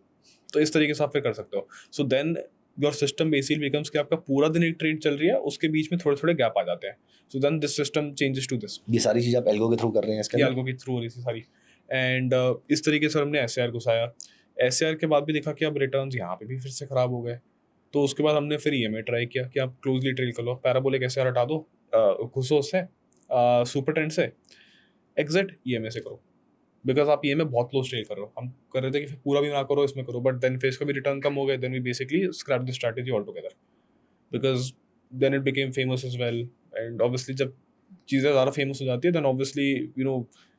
तो इस तरीके से आप फिर कर सकते हो. So then your system basically becomes कि आपका पूरा दिन एक ट्रेड चल रही है, उसके बीच में थोड़े थोड़े गैप आ जाते हैं. So then this system changes to this. ये सारी चीज़ आप एल्गो के थ्रू कर रहे हैं इसके ये अंदर? एल्गो के थ्रू हो रही थी सारी. एंड इस तरीके से हमने SAR घुसाया. SAR के बाद भी देखा कि अब रिटर्न्स यहाँ पे भी फिर से खराब हो गए, तो उसके बाद हमने फिर EMA ट्राई किया कि आप क्लोजली ट्रेड कर लो, पैराबोलिक SAR हटा दो, घुसो उससे सुपर ट्रेंड से, एग्जिट EMA से करो, बिकॉज आप EMA बहुत क्लोज ट्रेड कर रहे हो. हम कर रहे थे कि फिर पूरा भी ना करो, इसमें करो, बट देन फेस का भी रिटर्न कम हो गए, then we basically scrap the strategy altogether, because then it became famous as well. And obviously जब चीज़ें ज़्यादा फेमस हो जाती है, देन ऑब्वियसली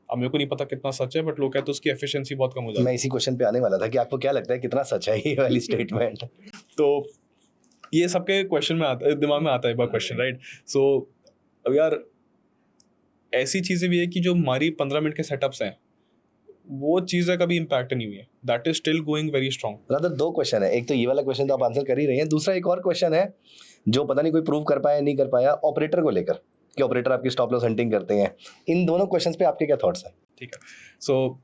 अब मेरे को नहीं पता कितना सच है, बट लोग कहते हैं उसकी एफिशिएंसी बहुत कम हो जाती है. मैं इसी क्वेश्चन पे आने वाला था कि आपको क्या लगता है कितना सच है ये वाली स्टेटमेंट? तो ये सबके क्वेश्चन में आता है, दिमाग में आता है एक बार क्वेश्चन, राइट? सो अब यार ऐसी चीज़ें भी है कि जो हमारी 15 मिनट के सेटअप्स हैं, वो चीज़ें कभी इम्पैक्ट नहीं हुई है, that is still going very strong. Brother, 2 question है. एक तो ये वाला क्वेश्चन तो आप आंसर कर ही रहे हैं, दूसरा एक और क्वेश्चन है जो पता नहीं कोई प्रूव कर पाया नहीं कर पाया, ऑपरेटर को लेकर, कि ऑपरेटर आपकी स्टॉप लॉस हंटिंग करते हैं. इन दोनों क्वेश्चंस पे आपके क्या थॉट्स हैं? ठीक है. सो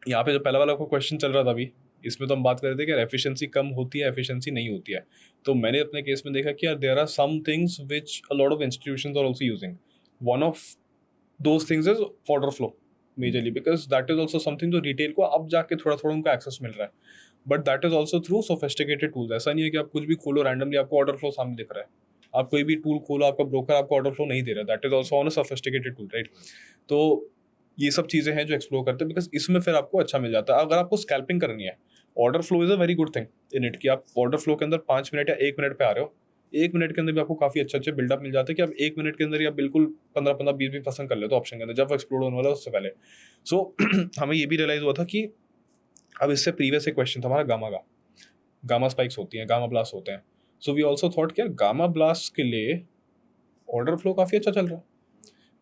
यहाँ पे जो पहला वाला क्वेश्चन चल रहा था अभी, इसमें तो हम बात कर रहे थे कि एफिशिएंसी कम होती है, एफिशिएंसी नहीं होती है. तो मैंने अपने केस में देखा कि यार there are some things which a lot of institutions are also using. One of those things is order flow majorly, because that is also something जो रिटेल को अब जाके थोड़ा थोड़ा उनको एक्सेस मिल रहा है, but that is also through sophisticated tools. ऐसा नहीं है कि आप कुछ भी खोलो रैंडमली आपको ऑर्डर फ्लो सामने दिख रहा है. आप कोई भी टूल खोलो, आपका ब्रोकर आपको ऑर्डर फ्लो नहीं दे रहा, that is also on a sophisticated tool, right? तो ये सब चीज़ें हैं जो एक्सप्लोर करते हैं, बिकॉज इसमें फिर आपको अच्छा मिल जाता है. अगर आपको स्कैल्पिंग करनी है, order flow is a very good thing in it, कि आप ऑर्डर फ्लो के अंदर 5 मिनट या 1 मिनट पे आ रहे हो, 1 मिनट के अंदर भी आपको काफ़ी अच्छे बिल्डअप मिल जाते हैं कि आप 1 मिनट के अंदर ही आप बिल्कुल 15 20 भी पसंद कर लेते हो ऑप्शन के अंदर, जब वो एक्सप्लोर होने वाला है उससे पहले. सो हमें ये भी रियलाइज़ हुआ था कि अब इससे प्रीवियस एक क्वेश्चन था हमारा गामा स्पाइक्स होती हैं, गामा ब्लास्ट होते हैं. सो वी ऑल्सो थॉट कि यार गामा ब्लास्ट के लिए ऑर्डर फ्लो काफ़ी अच्छा चल रहा है.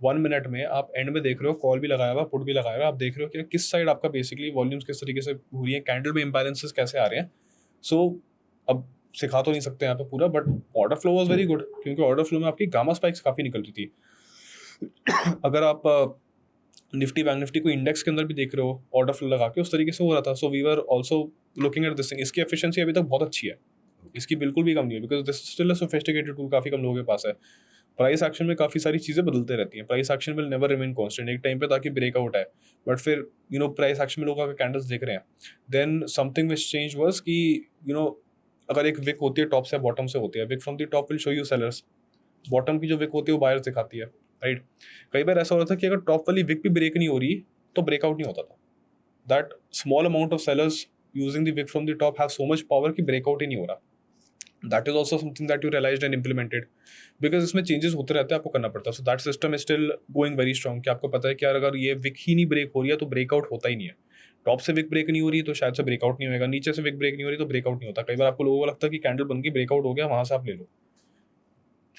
1 मिनट में आप एंड में देख रहे हो, कॉल भी लगाया हुआ, पुट भी लगाया हुआ, आप देख रहे हो कि किस साइड आपका बेसिकली वॉल्यूम्स किस तरीके से हो रही है, कैंडल में इम्बैलेंसेस कैसे आ रहे हैं. सो अब सिखा तो नहीं सकते यहाँ पे पूरा, but order flow was very good, क्योंकि ऑर्डर फ्लो में आपकी गामा स्पाइक्स काफ़ी निकल रही थी. अगर आप निफ्टी बैंक निफ्टी को इंडेक्स के अंदर भी देख रहे हो, ऑर्डर फ्लो लगा के उस तरीके से हो रहा था. So we were also looking at this thing. इसकी एफिशिएंसी अभी तक बहुत अच्छी है, इसकी बिल्कुल भी कम नहीं है, because this still a sophisticated tool, काफ़ी कम लोगों के पास है. प्राइस एक्शन में काफ़ी सारी चीज़ें बदलते रहती हैं. Price action will never remain constant. एक टाइम पे ताकि ब्रेकआउट है, बट फिर प्राइस एक्शन में लोग अगर कैंडल्स देख रहे हैं, then something which change was कि अगर एक विक होती है टॉप से बॉटम से होती है, wick from the top will show you sellers, bottom की जो विक होती है वो बायर्स दिखाती है, राइट? कई बार ऐसा हो रहा था कि अगर टॉप वाली विक भी ब्रेक नहीं हो रही तो ब्रेकआउट नहीं होता था. That small amount of sellers using the wick from the top have so much power कि ब्रेकआउट ही नहीं हो रहा. That is also something that you realized and implemented, because इसमें चेंजेस होते रहते हैं, आपको करना पड़ता है. So that system is still going very strong कि आपको पता है कि यार अगर ये विक ही नहीं ब्रेक हो रही है तो ब्रेकआउट होता ही नहीं है. टॉप से विक ब्रेक नहीं हो रही तो शायद से ब्रेकआउट नहीं होगा, नीचे से विक ब्रेक नहीं हो रही तो ब्रेकआउट नहीं होता. कई बार आपको लोगों को लगता है कि कैंडल बन गई ब्रेकआउट हो गया वहां से आप ले लो,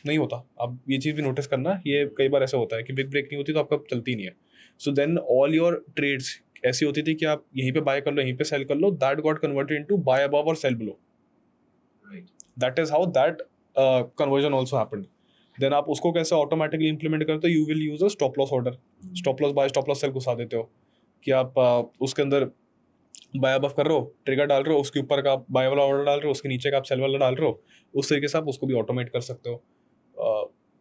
नहीं होता. आप ये चीज़ भी नोटिस करना, ये कई बार ऐसा होता है कि विक ब्रेक नहीं होती तो आपका चलती नहीं है. So then all your trades ऐसी होती थी कि आप यहीं पे बाय कर लो, यहीं पे सेल कर लो, that got converted into buy above और sell below. That is how that conversion also happened. Then आप उसको कैसे ऑटोमेटिकली इंप्लीमेंट करते हो, you will use a stop loss order. Stop loss buy stop loss sell घुसा देते हो कि आप उसके अंदर बाय अबव कर रहे हो, ट्रिगर डाल रहे हो, उसके ऊपर का आप बाय वाला ऑर्डर डाल रहे हो, उसके नीचे का आप सेल वाला डाल रहे हो. उस तरीके से आप उसको भी ऑटोमेट कर सकते हो.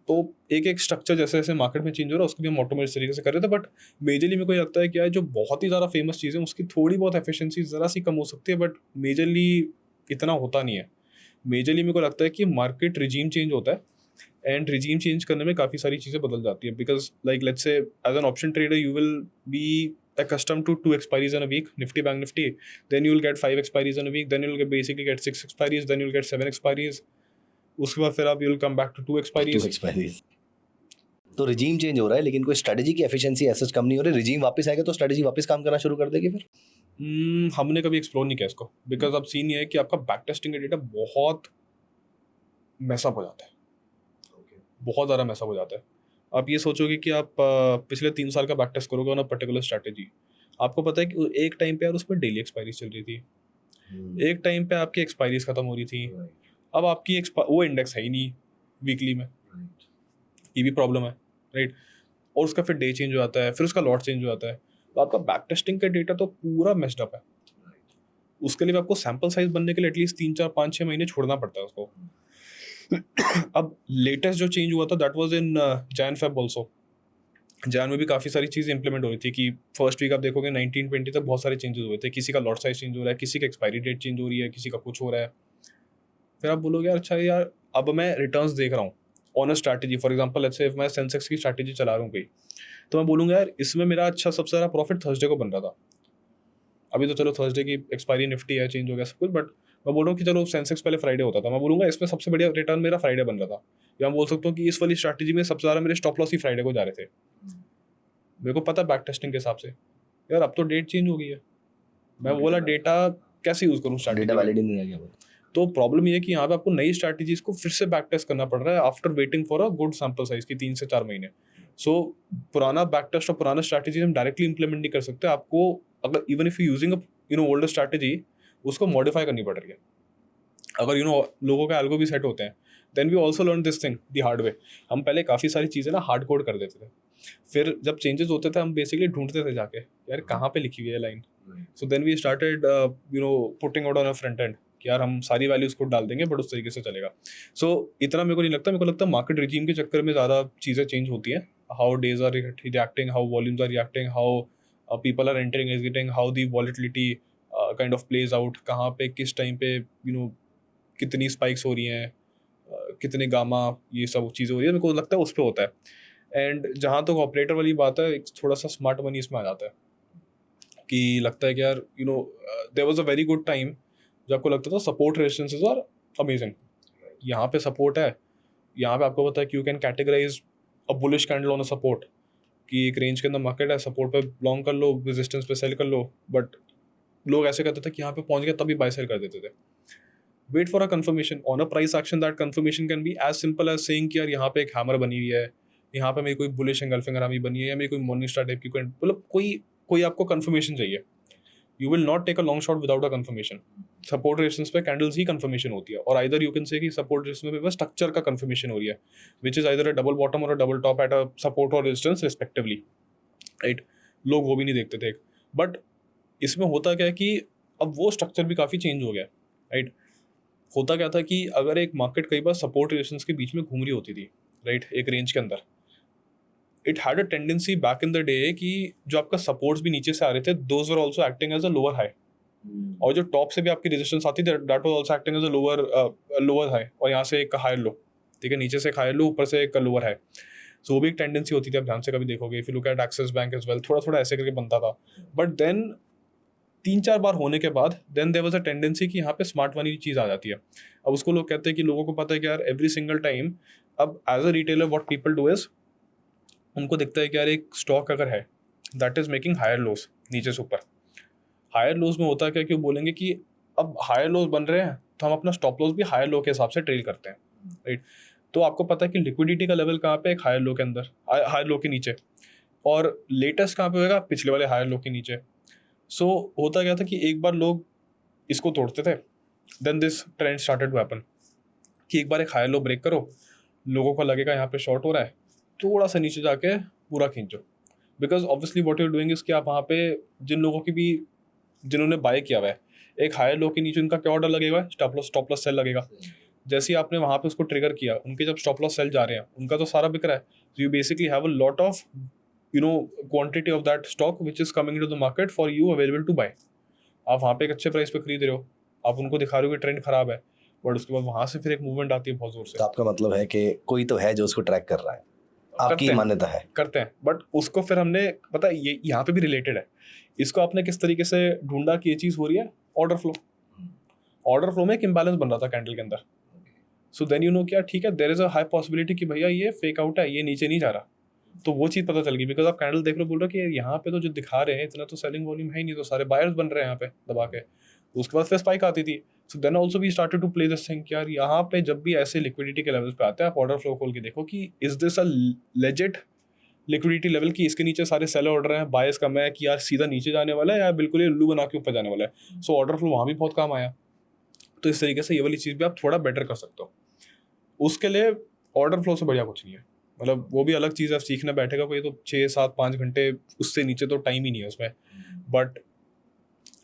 तो एक एक स्ट्रक्चर जैसे जैसे मार्केट में चेंज हो रहा है उसको भी हम ऑटोमेट तरीके से कर रहे थे. बट मेजरली मेरे को ये लगता है कि यार जो बहुत ही ज़्यादा फेमस चीज़ है उसकी थोड़ी बहुत एफिशिएंसी ज़रा सी कम हो सकती है, बट मेजरली इतना होता नहीं है. मेजरली मेरे को लगता है कि मार्केट रिजीम चेंज होता है, एंड रिजीम चेंज करने में काफ़ी सारी चीज़ें बदल जाती है. Because like let's say as an option trader you will be accustomed to 2 expiries in a week, Nifty Bank Nifty, then you will get 5 expiries in a week, then you will basically get 6 expiries, then you will get 7 expiries. उसके बाद फिर आप you will come back to 2 expiries. तो regime change हो रहा है लेकिन कोई स्ट्रेटजी की एफिशिएंसी ऐसा कम नहीं हो रही. रिजीम वापस आएगा तो स्ट्रेटजी वापस काम करना शुरू कर देगी फिर. हमने कभी एक्सप्लोर नहीं किया इसको, बिकॉज अब सीन ये है कि आपका बैक टेस्टिंग का डेटा बहुत मैसअप हो जाता है, बहुत ज़्यादा मैसअप हो जाता है. आप ये सोचोगे कि आप पिछले 3 साल का बैक टेस्ट करोगे ऑन अ पर्टिकुलर स्ट्रैटेजी, आपको पता है कि एक टाइम पे यार उस पर डेली एक्सपायरी चल रही थी, एक टाइम पे आपकी एक्सपायरीज खत्म हो रही थी, अब आपकी वो इंडेक्स है ही नहीं वीकली में, ये भी प्रॉब्लम है, राइट. और उसका फिर डे चेंज हो जाता है, फिर उसका लॉट चेंज हो जाता है, तो आपका बैक टेस्टिंग का डेटा तो पूरा मेस्ड अप है. उसके लिए आपको सैम्पल साइज बनने के लिए एटलीस्ट 3 4 5 6 महीने छोड़ना पड़ता है उसको. अब लेटेस्ट जो चेंज हुआ था that was in Jan Feb also. Jain में भी काफ़ी सारी चीज़ें इंप्लीमेंट हो रही थी कि फर्स्ट वीक आप देखोगे 19-20 तक बहुत सारे चेंजेस हुए थे. किसी का लॉट साइज चेंज हो रहा है, किसी का एक्सपायरी डेट चेंज हो रही है, किसी का कुछ हो रहा है. फिर आप बोलोगे यार अच्छा यार अब मैं रिटर्न्स देख रहा हूँ on a strategy. For example let's say if मैं सेंसेक्स की स्ट्रैटेजी चला रहा हूँ कोई, तो मैं बोलूँगा यार इसमें मेरा अच्छा सबसे ज़्यादा प्रॉफिट थर्सडे को बन रहा था. अभी तो चलो थर्सडे की एक्सपायरी निफ्टी है, चेंज हो गया सब कुछ, बट मैं बोल रहा हूँ कि चलो सेंसेक्स पहले फ्राइडे होता था, मैं बोलूँगा इसमें सबसे बढ़िया रिटर्न मेरा फ्राइडे बन रहा था. या मैं बोल सकता हूँ कि इस वाली स्ट्रैटेजी में सबसे ज़्यादा मेरे स्टॉप लॉस ही फ्राइडे को जा रहे थे. मेरे को पता बैक टेस्टिंग के हिसाब से यार अब तो डेट चेंज हो गई है, मैं बोला डेटा कैसे यूज़ करूँ डेटा स्ट्रैटेजी. वैलिड नहीं आ गया. तो प्रॉब्लम ये है कि यहाँ पे आपको नई स्ट्रैटेजीज को फिर से बैक टेस्ट करना पड़ रहा है after waiting for a good sample size की 3 से 4 महीने. सो पुराना बैक टेस्ट और पुराना स्ट्रैटेजी हम डायरेक्टली इंप्लीमेंट नहीं कर सकते. आपको अगर even if you using older strategy उसको मॉडिफाई करनी पड़ रही है. अगर लोगों का एल्गो भी सेट होते हैं, then we also learn this thing the hard way. हम पहले काफ़ी सारी चीज़ें ना हार्ड कोड कर देते थे, फिर जब चेंजेस होते थे हम बेसिकली ढूंढते थे जाके यार कहाँ पे लिखी हुई है line. So then we started putting out on a front end कि यार हम सारी वैल्यूज को डाल देंगे बट उस तरीके से चलेगा. सो इतना मेरे को नहीं लगता. मेरे को लगता है मार्केट रिजीम के चक्कर में ज़्यादा चीज़ें चेंज होती हैं. How days are reacting, how volumes are reacting, how people are entering exiting, how the volatility kind of plays out, कहाँ पे किस टाइम पे कितनी स्पाइक्स हो रही हैं, कितने गामा, ये सब चीज़ें हो रही है. मेरे को लगता है उस पर होता है. एंड जहाँ तक ऑपरेटर वाली बात है, एक थोड़ा सा स्मार्ट मनी इसमें आ जाता है कि लगता है कि यार there was a very good time जब आपको लगता था सपोर्ट रेजिस्टेंसेस आर अमेजिंग. यहाँ पे सपोर्ट है, यहाँ पे आपको पता है कि you can categorize a bullish candle on a support, कि एक रेंज के अंदर मार्केट है, सपोर्ट पे लॉन्ग कर लो, रेजिस्टेंस पे सेल कर लो. बट लोग ऐसे करते थे कि यहाँ पे पहुँच गया तभी बाय सेल कर देते थे. Wait for a confirmation on a price action. That confirmation can be as simple as saying कि यार यहाँ पे एक हैमर बनी हुई है, यहाँ पे मेरी कोई बुलिश एंगल्फिंग हरामी बनी है, या मेरी कोई मॉर्निंग स्टार टाइप की कोई मतलब कोई आपको कंफर्मेशन चाहिए. You will not take a long shot without a confirmation. Support resistance पे कैंडल्स ही कंफर्मेशन होती है, और आइदर यू कैन से कि सपोर्ट रेजिस्टेंस पे बस स्ट्रक्चर का कंफर्मेशन हो रही है, which is either a double bottom और a double top at a support और रेजिस्टेंस रिस्पेक्टिवली, राइट. लोग वो भी नहीं देखते थे. बट इसमें होता क्या है कि अब वो स्ट्रक्चर भी काफ़ी चेंज हो गया, राइट. होता क्या था कि अगर एक मार्केट कई बार सपोर्ट रेजिस्टेंस के बीच में घूम रही होती थी, राइट, एक रेंज के अंदर, it had a tendency back in the day कि जो आपका सपोर्ट्स भी नीचे से आ रहे थे, those are also acting as a lower high, और जो टॉप से भी आपकी रेजिस्टेंस आती थी that was also acting as a lower high, और यहाँ से एक हायर लो, ठीक है, नीचे से एक हायर लो, ऊपर से एक लोअर हाई. सो वो भी एक टेंडेंसी होती थी. आप ध्यान से कभी देखोगे, if you look at Axis Bank as well, थोड़ा थोड़ा ऐसे करके बनता था. बट देन 3-4 बार होने के बाद then there was a tendency कि यहाँ पे स्मार्ट मनी चीज़ आ जाती है। अब उसको लोग कहते हैं कि लोगों को पता है कि यार एवरी सिंगल टाइम, अब as a retailer what people do is, उनको दिखता है कि यार एक स्टॉक अगर है that is making higher lows नीचे से ऊपर, हायर लोस में होता है क्या कि वो बोलेंगे कि अब हायर लोस बन रहे हैं तो हम अपना स्टॉप लॉस भी हायर लो के हिसाब से ट्रेल करते हैं, राइट। तो आपको पता है कि लिक्विडिटी का लेवल कहाँ पे, एक हायर लो के अंदर, हायर लो के नीचे, और लेटेस्ट कहाँ पे होगा, पिछले वाले हायर लो के नीचे। सो होता क्या था कि एक बार लोग इसको तोड़ते थे, then this trend started to happen कि एक बार एक हायर लो ब्रेक करो, लोगों को लगेगा यहाँ पे शॉर्ट हो रहा है, थोड़ा सा नीचे जाके पूरा खींचो, because obviously what you are doing is कि आप वहाँ पे जिन लोगों की भी, जिन्होंने बाय किया हुआ है एक हायर लो के नीचे, उनका क्या ऑर्डर लगेगा, स्टॉप लॉस सेल लगेगा। जैसे ही आपने वहाँ पे उसको ट्रिगर किया, उनके जब स्टॉप लॉस सेल जा रहे हैं, उनका तो सारा बिक रहा है, you basically have a lot of quantity of that stock which is coming to the market for you available to buy. आप वहाँ पे एक अच्छे प्राइस पे खरीद रहे हो, आप उनको दिखा रहे हो कि ट्रेंड खराब है, बट उसके बाद वहाँ से फिर एक मूवमेंट आती है बहुत जोर से। तो आपका मतलब है कि कोई तो है जो उसको ट्रैक कर रहा है, आपकी मान्यता है? करते हैं, बट उसको फिर हमने पता है ये यहाँ पे भी रिलेटेड है, इसको आपने किस तरीके से ढूंढा कि ये चीज़ हो रही है, ऑर्डर फ्लो में एक इम्बैलेंस बन रहा था कैंडल के अंदर। सो देन यू नो क्या, ठीक है, there is a high possibility कि भैया ये फेक आउट है, ये नीचे नहीं जा रहा। तो वो चीज़ पता चल गई, बिकॉज आप कैंडल देख रहे हो, बोल रहे हो कि यहाँ पे तो जो दिखा रहे हैं इतना तो सेलिंग वॉल्यूम है ही नहीं, तो सारे बायर्स बन रहे हैं यहाँ पे दबा के। तो उसके बाद फिर स्पाइक आती थी। So then also we started to play this thing कि यार यहाँ पे जब भी ऐसे लिक्विडिटी के लेवल्स पे आते हैं, आप ऑर्डर फ्लो खोल के देखो कि is this a legit liquidity level की, इसके नीचे सारे सेल ऑर्डर हैं, बायर्स कम है कि यार सीधा नीचे जाने वाला है या बिल्कुल ये उल्लू बना के ऊपर जाने वाला है। सो ऑर्डर फ्लो वहाँ भी बहुत काम आया। तो इस तरीके से ये वाली चीज़ भी आप थोड़ा बेटर कर सकते हो। उसके लिए ऑर्डर फ्लो से बढ़िया कुछ नहीं है, मतलब वो भी अलग चीज़ है, सीखना बैठेगा कोई तो 6-7-5 घंटे, उससे नीचे तो टाइम ही नहीं है उसमें। बट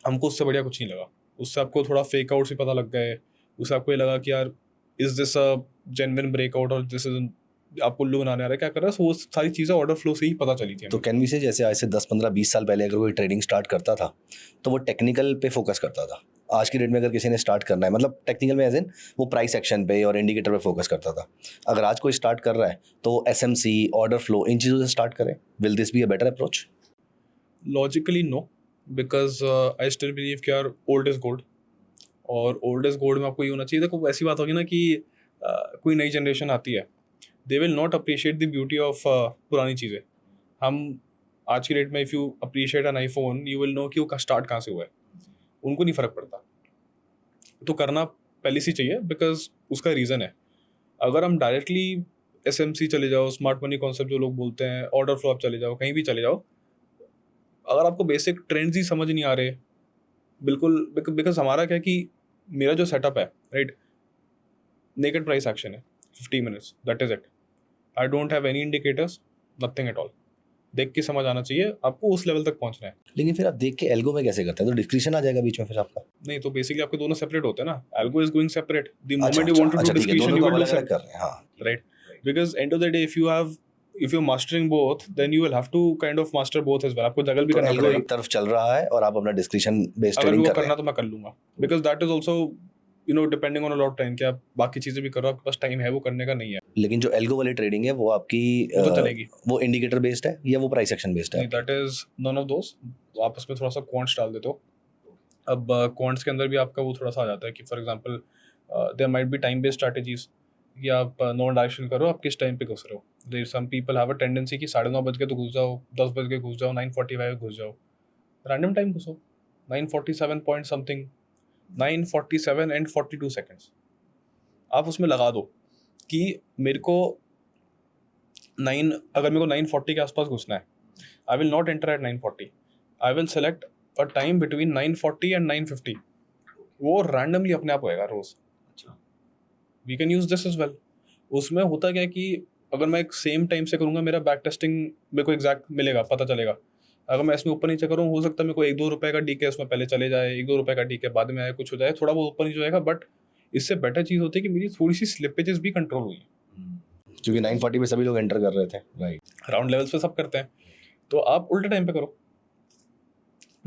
हमको उससे बढ़िया कुछ नहीं लगा। उससे आपको थोड़ा फेक आउट्स भी पता लग गए, उससे आपको ये लगा कि यार is this a genuine breakout और दिस इज, आपको उल्लू बनाने आ रहा है क्या कर रहा है। वो सारी चीज़ें ऑर्डर फ्लो से ही पता चली थी तो हमें। कैन वी से जैसे आज से 10-15-20 साल पहले अगर कोई ट्रेडिंग स्टार्ट करता था तो वो टेक्निकल पे फोकस करता था, आज की डेट में अगर किसी ने स्टार्ट करना है, मतलब टेक्निकल में एज इन वो प्राइस एक्शन पे और इंडिकेटर पे फोकस करता था, अगर आज कोई स्टार्ट कर रहा है तो एसएमसी, ऑर्डर फ्लो, इन चीज़ों से स्टार्ट करें, will this be a better approach? Logically no, because I still believe कि यार ओल्ड इज गोल्ड, और ओल्ड इज गोल्ड में आपको ये होना चाहिए। देखो ऐसी बात होगी ना कि कोई नई जनरेशन आती है, they will not appreciate the beauty of पुरानी चीज़ें। हम आज की डेट में if you appreciate an iPhone, you will know कि वो स्टार्ट कहाँ से हुआ है, उनको नहीं फ़र्क पड़ता। तो करना पहले से चाहिए, बिकॉज उसका रीज़न है। अगर हम डायरेक्टली एसएमसी चले जाओ, स्मार्ट मनी कॉन्सेप्ट जो लोग बोलते हैं, ऑर्डर फ्लो आप चले जाओ, कहीं भी चले जाओ, अगर आपको बेसिक ट्रेंड्स ही समझ नहीं आ रहे, बिल्कुल, बिकॉज हमारा क्या है कि मेरा जो सेटअप है, राइट, नेकेड प्राइस एक्शन है 50 minutes, that is it. I don't have any indicators, nothing at all. देख के समझ आना चाहिए, आपको उस लेवल तक पहुंचना है। लेकिन फिर आप देख के एल्गो में कैसे करते हैं? तो डिस्क्रिप्शन आ जाएगा बीच में फिर आपका। नहीं तो बेसिकली आपके दोनों सेपरेट होते हैं ना, algo is going separate, the अच्छा मोमेंट यू अच्छा वांट टू अच्छा, डू ठीक है, डिस्क्रिप्शन दोनों यू को विल डू अलग अलग सेपरेट, कर रहे हैं, हाँ। right? Because end of the day, if you're mastering both, then you will have to kind of master both as well. आपको जगल भी तो करना एल्गो पड़ेगा। एक तरफ चल रहा है और आप अपना डिस्क्रिप्शन बेस्ड अगर ट्रेडिंग वो कर रहे करना हैं। तो मैं कर लूंगा, because that is also depending on a lot time, कि आप बाकी चीजें भी कर रहे हो, आपके पास टाइम है वो करने का नहीं है, लेकिन जो एल्गो वाली ट्रेडिंग है वो आपकी वो तो चलेगी वो इंडिकेटर बेस्ड है या वो प्राइस एक्शन बेस्ड है नहीं। आपकी? That is none of those. आप उसमें थोड़ा सा क्वांट्स डाल देते हो। अब क्वांट्स के अंदर भी आपका वो थोड़ा सा आ जाता है कि for example there might be time based strategies, कि आप नॉन डायरेक्शन करो, आप किस टाइम पे घुस रहे हो। There some people have a tendency कि 9:30 बज के तो घुस जाओ, 10 बज के घुस जाओ, 9:45 घुस जाओ, रैंडम टाइम घुसो, 9:47 पॉइंट समथिंग, 9:47 एंड 42 सेकेंड्स आप उसमें लगा दो कि मेरे को अगर मेरे को 9:40 के आसपास घुसना है, I will not enter at 9:40, I will select a time between 9:40 and 9:50। वो रैंडमली अपने आप होएगा रोज। We can use this as well. उसमें होता क्या है कि अगर मैं एक सेम टाइम से करूंगा, मेरा बैक टेस्टिंग मेरे को एग्जैक्ट मिलेगा, पता चलेगा। अगर मैं इसमें ऊपर नीचे करूँ, हो सकता है मेरे को 1-2 रुपए का डीके उसमें पहले चले जाए, 1-2 रुपए का डीके बाद में आए, कुछ हो जाए, थोड़ा बहुत ऊपर नीचे होएगा, बट इससे बेटर चीज़ होती है कि मेरी थोड़ी सी स्लिपेजेस भी कंट्रोल हुई है। क्योंकि 940 पे सभी लोग एंटर कर रहे थे, राइट? राउंड लेवल्स पे सब करते हैं, तो आप उल्टे टाइम पे करो।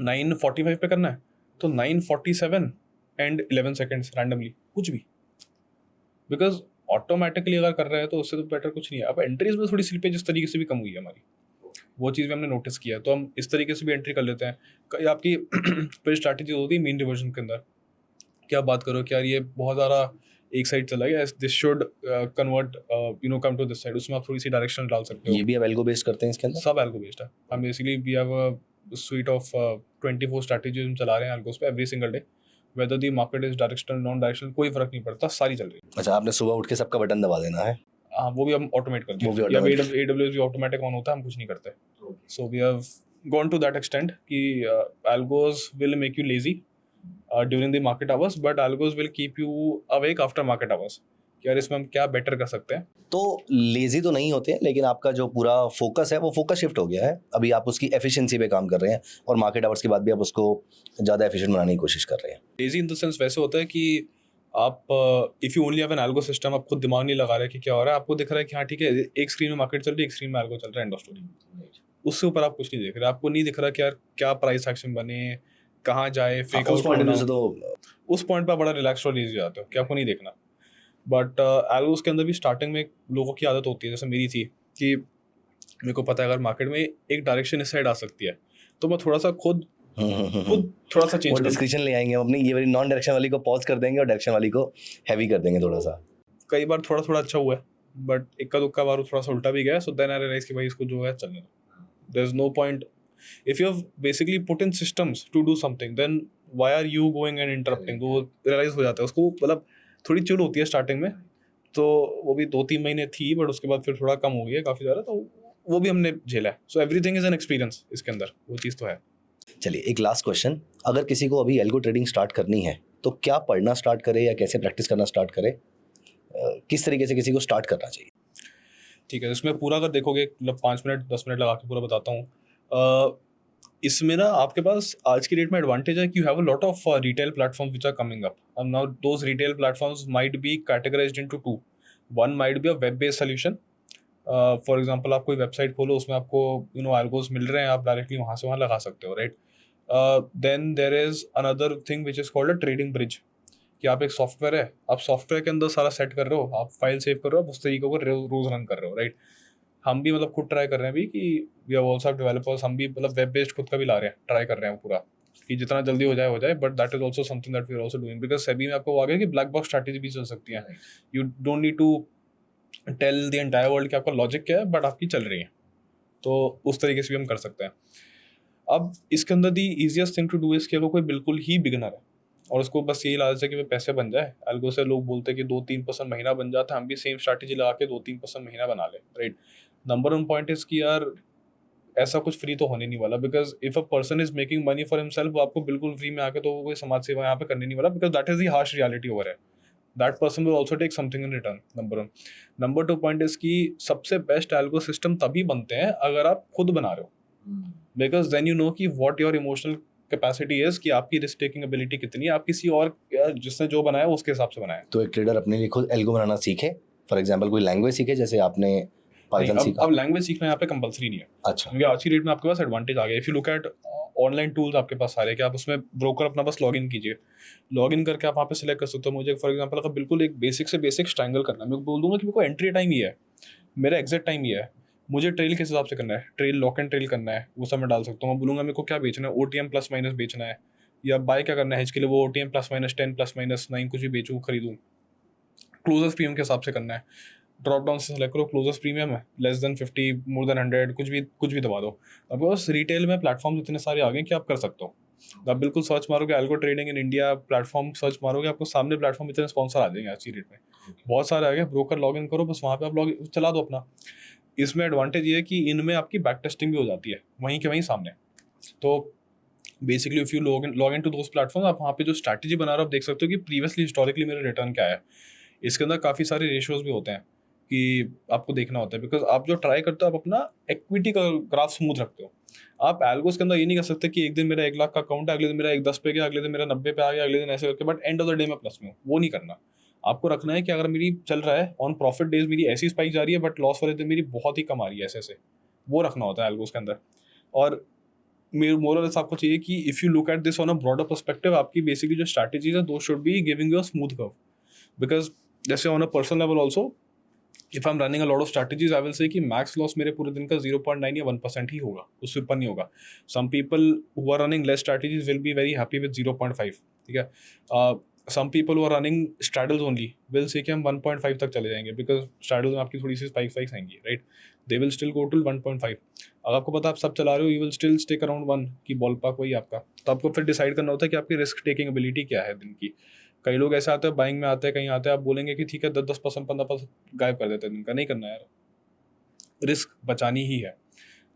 9:45 पे करना है तो 9:47 एंड 11 सेकेंड्स रैंडमली, कुछ भी, बिकॉज ऑटोमेटिकली अगर कर रहे हैं तो उससे तो बेटर कुछ नहीं है। अब एंट्रीज में थोड़ी स्लिपेज इस तरीके से भी कम हुई है हमारी, वो चीज़ भी हमने नोटिस किया है, तो हम इस तरीके से भी एंट्री कर लेते हैं। कई आपकी फिर स्ट्रैटेजी होती है मीन रिवर्जन के अंदर, कि आप बात करो कि यार ये बहुत ज़्यादा एक साइड चला गया, this should convert come to this side, उसमें आप थोड़ी सी डायरेक्शन डाल सकते हो। ये भी आप एल्गो बेस्ड करते हैं इसके अंदर? सब एल्गो बेस्ड है। हम basically we have a suite of 24 strategies हम चला रहे हैं एल्गोस पे every single day, whether the market is directional non directional कोई फर्क नहीं पड़ता, सारी चल रही है। अच्छा, आपने सुबह उठ के सबका बटन दबा देना है? हाँ, वो भी हम ऑटोमेट कर वो भी दिया, या automate AWS भी ऑटोमेटिक ऑन होता है, हम कुछ नहीं करते। So we have gone to that extent कि algos will make you lazy during the market hours, but algos will keep you awake after market hours, कि यार इसमें हम क्या बेटर कर सकते हैं। तो लेजी तो नहीं होते हैं, लेकिन आपका जो पूरा फोकस है वो फोकस शिफ्ट हो गया है, अभी आप उसकी एफिशिएंसी पे काम कर रहे हैं और मार्केट आवर्स के बाद भी आप उसको ज़्यादा एफिशिएंट बनाने की कोशिश कर रहे हैं। लेजी इन द सेंस वैसे होता है कि आप if you only have an algo system, आप खुद दिमाग नहीं लगा रहे कि क्या हो रहा है, आपको दिख रहा है कि हाँ ठीक है, एक स्क्रीन में मार्केट चल रही है, एक स्क्रीन में एल्गो चल रहा है, एंड ऑफ स्टोरी। उससे ऊपर आप कुछ नहीं देख रहे, आपको नहीं दिख रहा कि यार क्या प्राइस एक्शन बने, कहाँ जाए, फेक उस पॉइंट आउट, तो उस पॉइंट पर बड़ा रिलैक्स और लेजी जाते हो कि आपको नहीं देखना। बट एल्गोस के अंदर भी स्टार्टिंग में लोगों की आदत होती है, जैसे मेरी थी, कि मेरे को पता है अगर मार्केट में एक डायरेक्शन इस साइड आ सकती है, तो मैं थोड़ा सा खुद थोड़ा सा चेंज वो कर, डिस्क्रिप्शन ले आएंगे हम अपनी, ये वाली नॉन डायरेक्शन वाली को पॉज कर देंगे और डायरेक्शन वाली को हैवी कर देंगे थोड़ा सा। कई बार थोड़ा थोड़ा अच्छा हुआ है, बट इक्का दुक्का बार थोड़ा सा उल्टा भी गया, सो देन आई रियलाइज कि भाई इसको जो है चलने दो, there is no point if you have basically put in systems to do something, then why are you going and interrupting. तो रियलाइज हो जाता है उसको, मतलब थोड़ी चिढ़ होती है स्टार्टिंग में, तो वो भी 2-3 महीने थी, बट उसके बाद फिर थोड़ा कम हो गया काफ़ी ज़्यादा, तो वो भी हमने झेला है। So everything is an experience इसके अंदर, वो चीज़ तो है। चलिए, एक लास्ट क्वेश्चन, अगर किसी को अभी एल्गो ट्रेडिंग स्टार्ट करनी है तो क्या पढ़ना स्टार्ट करे या कैसे प्रैक्टिस करना स्टार्ट करे, किस तरीके से किसी को स्टार्ट करना चाहिए? ठीक है, इसमें पूरा अगर देखोगे, मतलब 5 मिनट 10 मिनट लगा के पूरा बताता हूँ। इसमें ना आपके पास आज की डेट में एडवांटेज है कि you have a lot of retail platforms which are coming up, and now those retail platforms might be categorised into two. One might be a web based solution, for example आप कोई website खोलो, उसमें आपको algos मिल रहे हैं, आप directly वहाँ से वहाँ लगा सकते हो, right. Then there is another thing which is called a trading bridge, कि आप एक सॉफ्टवेयर है, आप सॉफ्टवेयर के अंदर सारा सेट कर रहे हो, आप फाइल सेव कर रहे हो, आप उस तरीके को रोज रन कर रहे हो, राइट। हम भी मतलब खुद ट्राई कर रहे हैं अभी कि वी आर ऑल्सो डेवलपर्स, हम भी मतलब वेब बेस्ड खुद का भी ला रहे हैं, ट्राई कर रहे हैं पूरा कि जितना जल्दी हो जाए, but that is also something that we are also doing, because SEBI में आपको आ गया कि ब्लैक बॉक्स स्ट्रैटेजी भी चल सकती है। You don't need to tell the entire world कि आपका लॉजिक क्या है, बट आपकी चल रही है, तो उस तरीके से भी हम कर सकते हैं। अब इसके अंदर the easiest thing to do is कि अगर कोई बिल्कुल ही बिगिनर है और उसको बस यही लालच है कि वे पैसे बन जाए, एल्गो से लोग बोलते हैं कि 2-3% महीना बन जाता है, हम भी सेम स्ट्रैटेजी लगा के 2-3% महीना बना ले, right. Number one point is कि यार ऐसा कुछ फ्री तो होने नहीं वाला, because if a person is making money for himself, वो आपको बिल्कुल फ्री में आके तो वो कोई समाज सेवा यहाँ पे करने नहीं वाला, because that is the harsh reality over है। That person will also take something in return, number one. Number two point is कि सबसे बेस्ट एल्गो सिस्टम तभी बनते हैं अगर आप खुद बना रहे हो, बिकॉज देन यू नो कि what your emotional capacity is, कि आपकी रिस्क टेकिंग एबिलिटी कितनी है, आप किसी और जिसने जो बनाया उसके हिसाब से बनाया। तो एक ट्रेडर अपने लिए खुद एल्गो बनाना सीखे, फॉर एग्जांपल कोई लैंग्वेज सीखे, जैसे आपने पाइथन सीखा। अब लैंग्वेज सीखना यहाँ पे कंपलसरी नहीं है, अच्छा, क्योंकि आज की डेट में आपके पास एडवांटेज आ गया। If you look at online tools आपके पास सारे, कि आप उसमें ब्रोकर अपना बस लॉग इन कीजिए, लॉग इन करके आप वहाँ पे सिलेक्ट कर सकते हो। मुझे फॉर एग्जांपल अगर बिल्कुल एक बेसिक से बेसिक ट्रायंगल करना है, मैं बोल दूंगा कि मेरे को एंट्री टाइम ही है, मेरा एग्जैक्ट टाइम ही है, मुझे ट्रेल किस हिसाब से करना है, ट्रेल लॉक एंड ट्रेल करना है, वो सब मैं डाल सकता हूँ। मैं बोलूँगा मेरे को क्या बेचना है, OTM प्लस माइनस बेचना है, या बाय क्या करना है हेज के लिए, वो OTM plus minus 10 plus minus 9 कुछ भी बेचूँ खरीदूँ, क्लोजर्स प्रीमियम के हिसाब से करना है, ड्रॉप डाउन से सेलेक्ट करो, क्लोजर्स प्रीमियम है, लेस देन 50 मोर देन 100, कुछ भी दबा दो। आपके पास रिटेल में प्लेटफॉर्म इतने सारे आ गए कि आप कर सकते हो। आप बिल्कुल सर्च मारोगे algo trading in India platform, search मारोगे, आपको सामने प्लेटफॉर्म इतने स्पॉन्सर आ जाएंगे आज की डेट में, बहुत सारे आ गए। ब्रोकर लॉग इन करो, बस वहाँ पे आप लॉग चला दो अपना। इसमें एडवांटेज ये है कि इनमें आपकी बैक टेस्टिंग भी हो जाती है वहीं के वहीं सामने। तो basically if you log in to those platform, आप वहाँ पे जो स्ट्रैटेजी बना रहे हो आप देख सकते हो कि प्रीवियसली हिस्टोरिकली मेरा रिटर्न क्या है। इसके अंदर काफ़ी सारे रेशियोज भी होते हैं कि आपको देखना होता है, बिकॉज आप जो ट्राई करते हो आप अपना इक्विटी का ग्राफ स्मूथ रखते हो। आप एल्गोस के अंदर ये नहीं कर सकते कि एक दिन मेरा 1 लाख का अकाउंट है, अगले दिन मेरा 110 पे गया, अगले दिन मेरा 90 पे आ गया, अगले दिन ऐसे करके, but and of the day मैं प्लस में हूँ। वो नहीं करना। आपको रखना है कि अगर मेरी चल रहा है ऑन प्रॉफिट डेज मेरी ऐसी स्पाइक जा रही है, बट लॉस वाले दिन मेरी बहुत ही कम आ रही है, ऐसे वो रखना होता है एल्गोस के अंदर। और मेरे मोरलेस आपको चाहिए कि if you look at this on a broader perspective, आपकी बेसिकली जो स्ट्रैटेजीज है those should be giving you a smooth curve, because जैसे on a personal level also if I am running a lot of strategies I will say कि max loss मेरे पूरे दिन का 0.9 या 1% ही होगा, उससे ऊपर नहीं होगा. Some people who are running less strategies will be very happy with 0.5. ठीक है. Some people who are running straddles only will say कि हम 1.5 तक चले जाएंगे, बिकॉज स्ट्रैडल्स में आपकी थोड़ी सी स्पाइक्स आएंगी, right. They will still go to 1.5. अगर आपको पता आप सब चला रहे हो, you will still stick around 1 की बॉल पार्क वही आपका. तो आपको फिर डिसाइड करना होता है कि आपकी रिस्क टेकिंग एबिलिटी क्या है दिन की. कई लोग ऐसे आते हैं बाइंग में आते हैं, कहीं आते हैं, आप बोलेंगे कि ठीक है 10% 15% गायब कर देते हैं दिन का. नहीं करना यार, रिस्क बचानी ही है.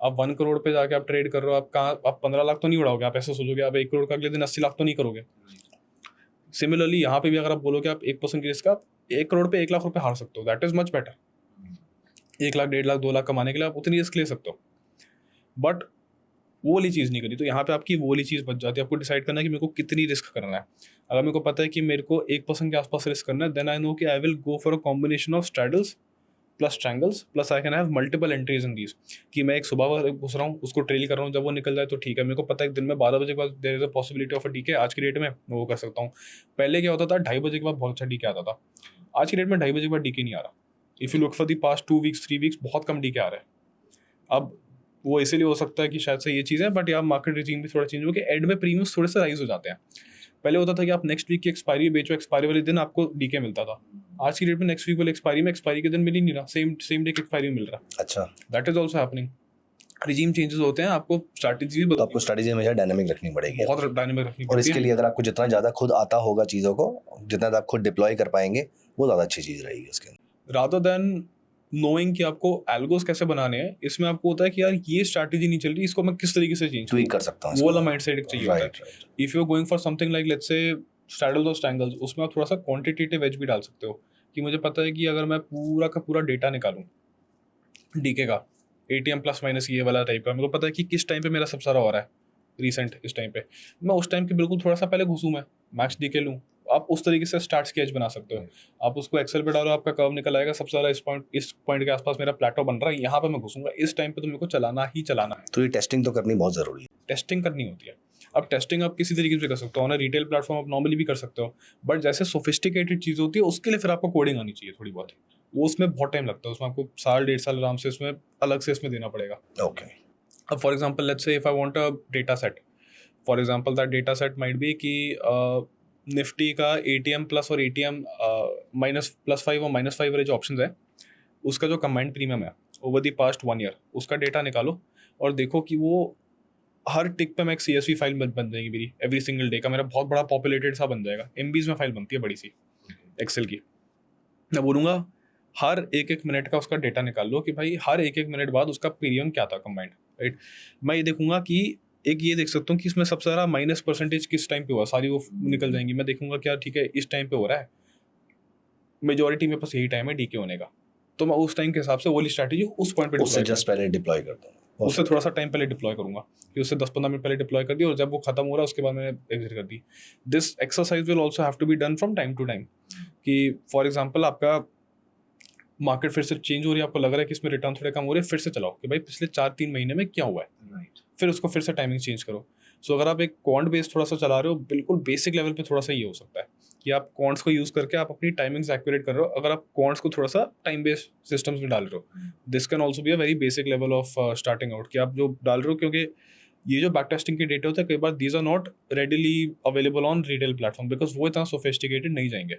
आप 1 करोड़ पे जाके आप ट्रेड कर रहे हो, आप कहाँ, आप 15 लाख तो नहीं उड़ाओगे. आप ऐसे सोचोगे आप 1 करोड़ का अगले दिन 80 लाख तो नहीं करोगे. सिमिलरली यहाँ पे भी अगर आप बोलोगे आप 1% की रिस्क, आप 1 करोड़ पे 1 लाख रुपए हार सकते हो. That is much better. 1 lakh 1.5 lakh 2 lakh कमाने के लिए आप उतनी रिस्क ले सकते हो, बट वो वाली चीज़ नहीं करी. तो यहाँ पे आपकी वो वाली चीज़ बच जाती है. आपको डिसाइड करना है कि मेरे को कितनी रिस्क करना है. अगर मेरे को पता है कि मेरे को 1% के आसपास रिस्क करना है, देन आई नो कि I will go for a combination of straddles plus triangles plus I can have multiple entries in these. कि मैं एक सुबह घुस रहा हूँ, उसको ट्रेल कर रहा हूँ, जब वो निकल जाए तो ठीक है. मेरे को पता है दिन में 12 बजे के बाद there is a possibility of a decay. आज की डेट में मैं वो कर सकता हूँ. पहले क्या होता था, 2:30 बजे के बाद बहुत अच्छा डीके आता था. आज की डेट में 2:30 बजे के बाद डीके नहीं आ रहा. If you look for the past 2 weeks 3 weeks बहुत कम डीके आ रहा है. अब वो इसीलिए हो सकता है कि शायद से ये चीज़ है, बट यार मार्केट रिजीम भी थोड़ा चेंज हो गया. एंड में प्रीमियम्स थोड़े से राइज हो जाते हैं. पहले होता था कि आप नेक्स्ट वीक की एक्सपायरी बेचो, एक्सपायरी वाले दिन आपको डीके मिलता था. आज की डेट में नेक्स्ट वीक वाले एक्सपायरी में एक्सपायरी के दिन मिल ही नहीं रहा, सेम डे की एक्सपायरी में मिल रहा. अच्छा, that is also happening. Regime changes होते हैं, आपको स्ट्रैटेजी तो आपको स्ट्रैटेजी हमेशा डायनामिक रखनी पड़ेगी. बहुत डायनेमिक रखनी और पड़ती इसके है. लिए अगर आपको जितना ज़्यादा खुद आता होगा चीज़ों को, जितना ज़्यादा आप खुद डिप्लॉय कर पाएंगे, वो ज़्यादा अच्छी चीज़ रहेगी उसके अंदर. रादर देन नोइंग कि आपको एल्गोस कैसे बनाने हैं, इसमें आपको होता है कि यार ये स्ट्रैटेजी नहीं चल रही, इसको मैं किस तरीके से चेंज ट्वीक कर सकता हूँ वो वाला माइंडसेट एक चाहिए होता है. Right. If you are going for something like let's say straddles और स्ट्रैंगल्स, उसमें आप थोड़ा सा क्वांटिटेटिव एज भी डाल सकते हो. कि मुझे पता है कि अगर मैं पूरा का पूरा डेटा निकालूं डीके का, एटीएम प्लस माइनस ये वाला टाइप का, मेरे को पता है कि किस टाइम पे मेरा सबसे सारा हो रहा है रिसेंट इस टाइम पे, मैं उस टाइम के बिल्कुल थोड़ा सा पहले घुसूँ, मैं मैक्स डीके लूँ. आप उस तरीके से स्टार्ट स्केच बना सकते हो. आप उसको एक्सेल पे डालो, आपका कर्व निकल आएगा, सबसे ज़्यादा इस पॉइंट के आसपास मेरा प्लेटो बन रहा है, यहाँ पे मैं घुसूंगा, इस टाइम पे तो मेरे को चलाना ही चलाना है. तो ये टेस्टिंग तो करनी बहुत ज़रूरी है. टेस्टिंग करनी होती है. अब टेस्टिंग आप किसी तरीके से कर सकते हो, ना रिटेल प्लेटफॉर्म आप नॉर्मली भी कर सकते हो, बट जैसे सोफिस्टिकेटेड चीज़ होती है उसके लिए फिर आपको कोडिंग आनी चाहिए थोड़ी बहुत. वो उसमें बहुत टाइम लगता है, उसमें आपको 1.5 साल आराम से इसमें अलग से इसमें देना पड़ेगा. ओके. अब for example let's say if I want a data set, for example that data set might be कि निफ्टी का एटीएम प्लस और एटीएम माइनस +5 और -5 वाले जो ऑप्शंस है, उसका जो कंबाइंड प्रीमियम है ओवर द पास्ट 1 ईयर, उसका डेटा निकालो और देखो कि वो हर टिक पे मैं एक CSV फाइल बन जाएगी मेरी एवरी सिंगल डे का. मेरा बहुत बड़ा पॉपुलेटेड सा बन जाएगा. MBs में फाइल बनती है बड़ी सी एक्सेल की. मैं बोलूँगा हर एक मिनट का उसका डेटा निकाल लो कि भाई हर एक मिनट बाद उसका प्रीमियम क्या था कंबाइंड, राइट. मैं ये देखूंगा कि एक ये देख सकता हूँ कि इसमें सबसे ज़्यादा -% किस टाइम पे हुआ, सारी वो निकल जाएंगी. मैं देखूंगा क्या ठीक है इस टाइम पे हो रहा है, मेजोरिटी में पास यही टाइम है डीके होने का, तो मैं उस टाइम के हिसाब से वो स्ट्रैटेजी उस पॉइंट पे उससे जस्ट पहले डिप्लॉय करता हूँ. उससे थोड़ा सा टाइम पहले डिप्लॉय करूंगा कि उससे 10-15 मिनट पहले डिप्लॉय कर दिया, और जब वो खत्म हो रहा है उसके बाद मैंने एग्जिट कर दी. This exercise will also have to be done from time to time. कि फॉर एग्जाम्पल आपका मार्केट फिर से चेंज हो रही है, आपको लग रहा है कि इसमें रिटर्न थोड़े कम हो रहे हैं, फिर से चलाओ कि भाई पिछले 4-3 महीने में क्या हुआ है, फिर उसको फिर से टाइमिंग चेंज करो. सो अगर आप एक क्वांट बेस्ड थोड़ा सा चला रहे हो, बिल्कुल बेसिक लेवल पे थोड़ा सा ये हो सकता है कि आप क्वांट्स को यूज़ करके आप अपनी टाइमिंग्स एक्यूरेट कर रहे हो. अगर आप क्वांट्स को थोड़ा सा टाइम बेस्ड सिस्टम्स में डाल रहे हो, this can also be a very basic level of starting out कि आप जो डाल रहे हो, क्योंकि ये जो बैक टेस्टिंग के डेटा होते हैं कई बार these are not readily available on retail platform because वो इतना सोफिस्टिकेटेड नहीं जाएंगे.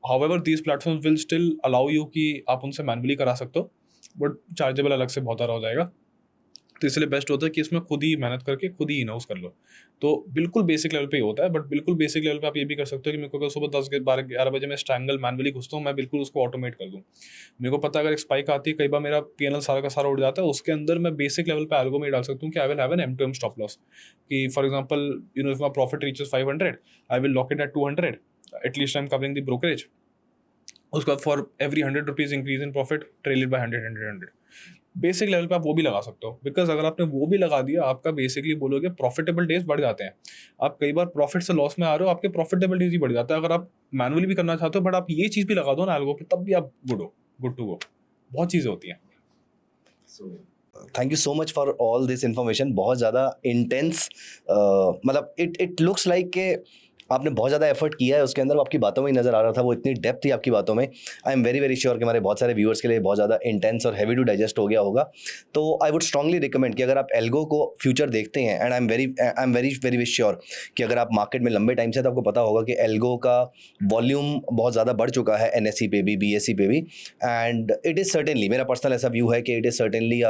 However, these platforms will still allow you कि आप उनसे मैनुअली करा सकते हो, बट चार्जेबल अलग से बहुत सारा हो जाएगा. तो इसलिए बेस्ट होता है कि इसमें खुद ही मेहनत करके खुद ही इनहाउस कर लो. तो बिल्कुल बेसिक लेवल पे ही होता है, बट बिल्कुल बेसिक लेवल पे आप ये भी कर सकते हो कि मेरे को अगर सुबह 10-12-11 बजे मैं स्ट्रैंगल मैनुअली घुसता हूँ, मैं बिल्कुल उसको ऑटोमेट कर दूँ. मेरे को पता है अगर एक स्पाइक आती है, कई बार मेरा PNL सारा का सारा उड़ जाता है, उसके अंदर मैं बेसिक लेवल पे एल्गो में डाल सकता हूँ कि I will have an M2M stop loss. कि for example you know if my profit reaches 500, I will lock it at 200, at least I am covering the brokerage. उसके बाद for every 100 rupees increase in profit trail it by 100. Basic level पे आप वो भी लगा सकते हो, बिकॉज अगर आपने वो भी लगा दिया, आपका बेसिकली बोलोगे प्रॉफिटेबल डेज बढ़ जाते हैं. आप कई बार प्रॉफिट से लॉस में आ रहे हो, आपके प्रॉफिटेबल डेज ही बढ़ जाता है. अगर आप मैनुअली भी करना चाहते हो, बट आप ये चीज़ भी लगा दो ना एल्गो पे, तब भी आप गुड टू गो. बहुत चीज़ें होती हैं. Thank you so much for all this information. बहुत ज़्यादा इंटेंस, मतलब इट लुक्स लाइक के आपने बहुत ज़्यादा एफर्ट किया है उसके अंदर, वो आपकी बातों में ही नज़र आ रहा था, वो इतनी डेप्थ थी आपकी बातों में। I am very very sure कि हमारे बहुत सारे व्यूअर्स के लिए बहुत ज़्यादा इंटेंस और हैवी टू डाइजेस्ट हो गया होगा। तो आई वुड स्ट्रांगली रिकमेंड कि अगर आप एल्गो को फ्यूचर देखते हैं, and I am very very sure कि अगर आप मार्केट में लंबे टाइम से, तो आपको पता होगा कि एल्गो का वॉल्यूम बहुत ज़्यादा बढ़ चुका है, NSE पे भी, BSE पे भी, एंड इट इज़ सर्टेनली, मेरा पर्सनल ऐसा व्यू है कि इट इज़ सर्टेनली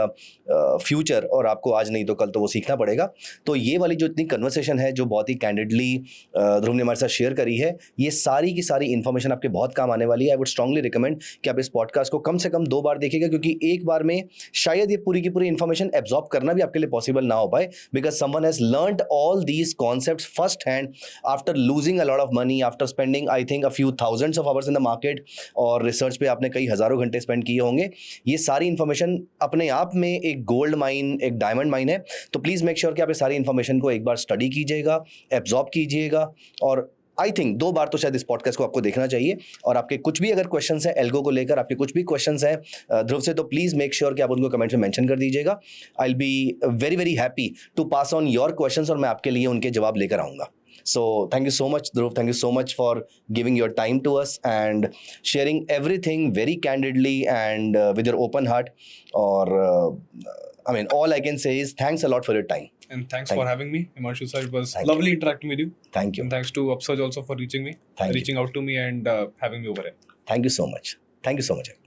फ्यूचर, और आपको आज नहीं तो कल तो वो सीखना पड़ेगा। तो ये वाली जो इतनी कन्वर्सेशन है, जो बहुत ही कैंडिडली ध्रुव ने हमारे साथ शेयर करी है, ये सारी की सारी इन्फॉर्मेशन आपके बहुत काम आने वाली है। आई वुड स्ट्रांगली रिकमेंड कि आप इस पॉडकास्ट को कम से कम 2 बार देखिएगा, क्योंकि एक बार में शायद ये पूरी की पूरी इन्फॉर्मेशन एब्जॉर्ब करना भी आपके लिए पॉसिबल ना हो पाए, because someone has learned all these concepts first hand after losing a lot of money, after spending I think a few thousands of hours in the market, और रिसर्च पे आपने कई हज़ारों घंटे स्पेंड किए होंगे। ये सारी इन्फॉर्मेशन अपने आप में एक गोल्ड माइन, एक डायमंड माइन है। तो प्लीज़ मेक श्योर कि आप ये सारी इन्फॉर्मेशन को एक बार स्टडी कीजिएगा, एब्जॉर्ब कीजिएगा, और आई थिंक 2 बार तो शायद इस पॉडकास्ट को आपको देखना चाहिए। और आपके कुछ भी अगर क्वेश्चंस हैं एल्गो को लेकर, आपके कुछ भी क्वेश्चंस हैं ध्रुव से, तो प्लीज़ मेक श्योर कि आप उनको कमेंट्स में मेंशन कर दीजिएगा। I will be very very happy to pass on your questions, और मैं आपके लिए उनके जवाब लेकर आऊँगा। So thank you so much, Dhruv. Thank you so much for giving your time to us and sharing everything very candidly and with your open heart. Or I mean, all I can say is thanks a lot for your time. And thanks Thank for you. having me, Himanshu sir. It was Thank lovely interacting with you. Thank you. And thanks to Upsurge also for Thank you. reaching out to me and having me over here. Thank you so much. Thank you so much.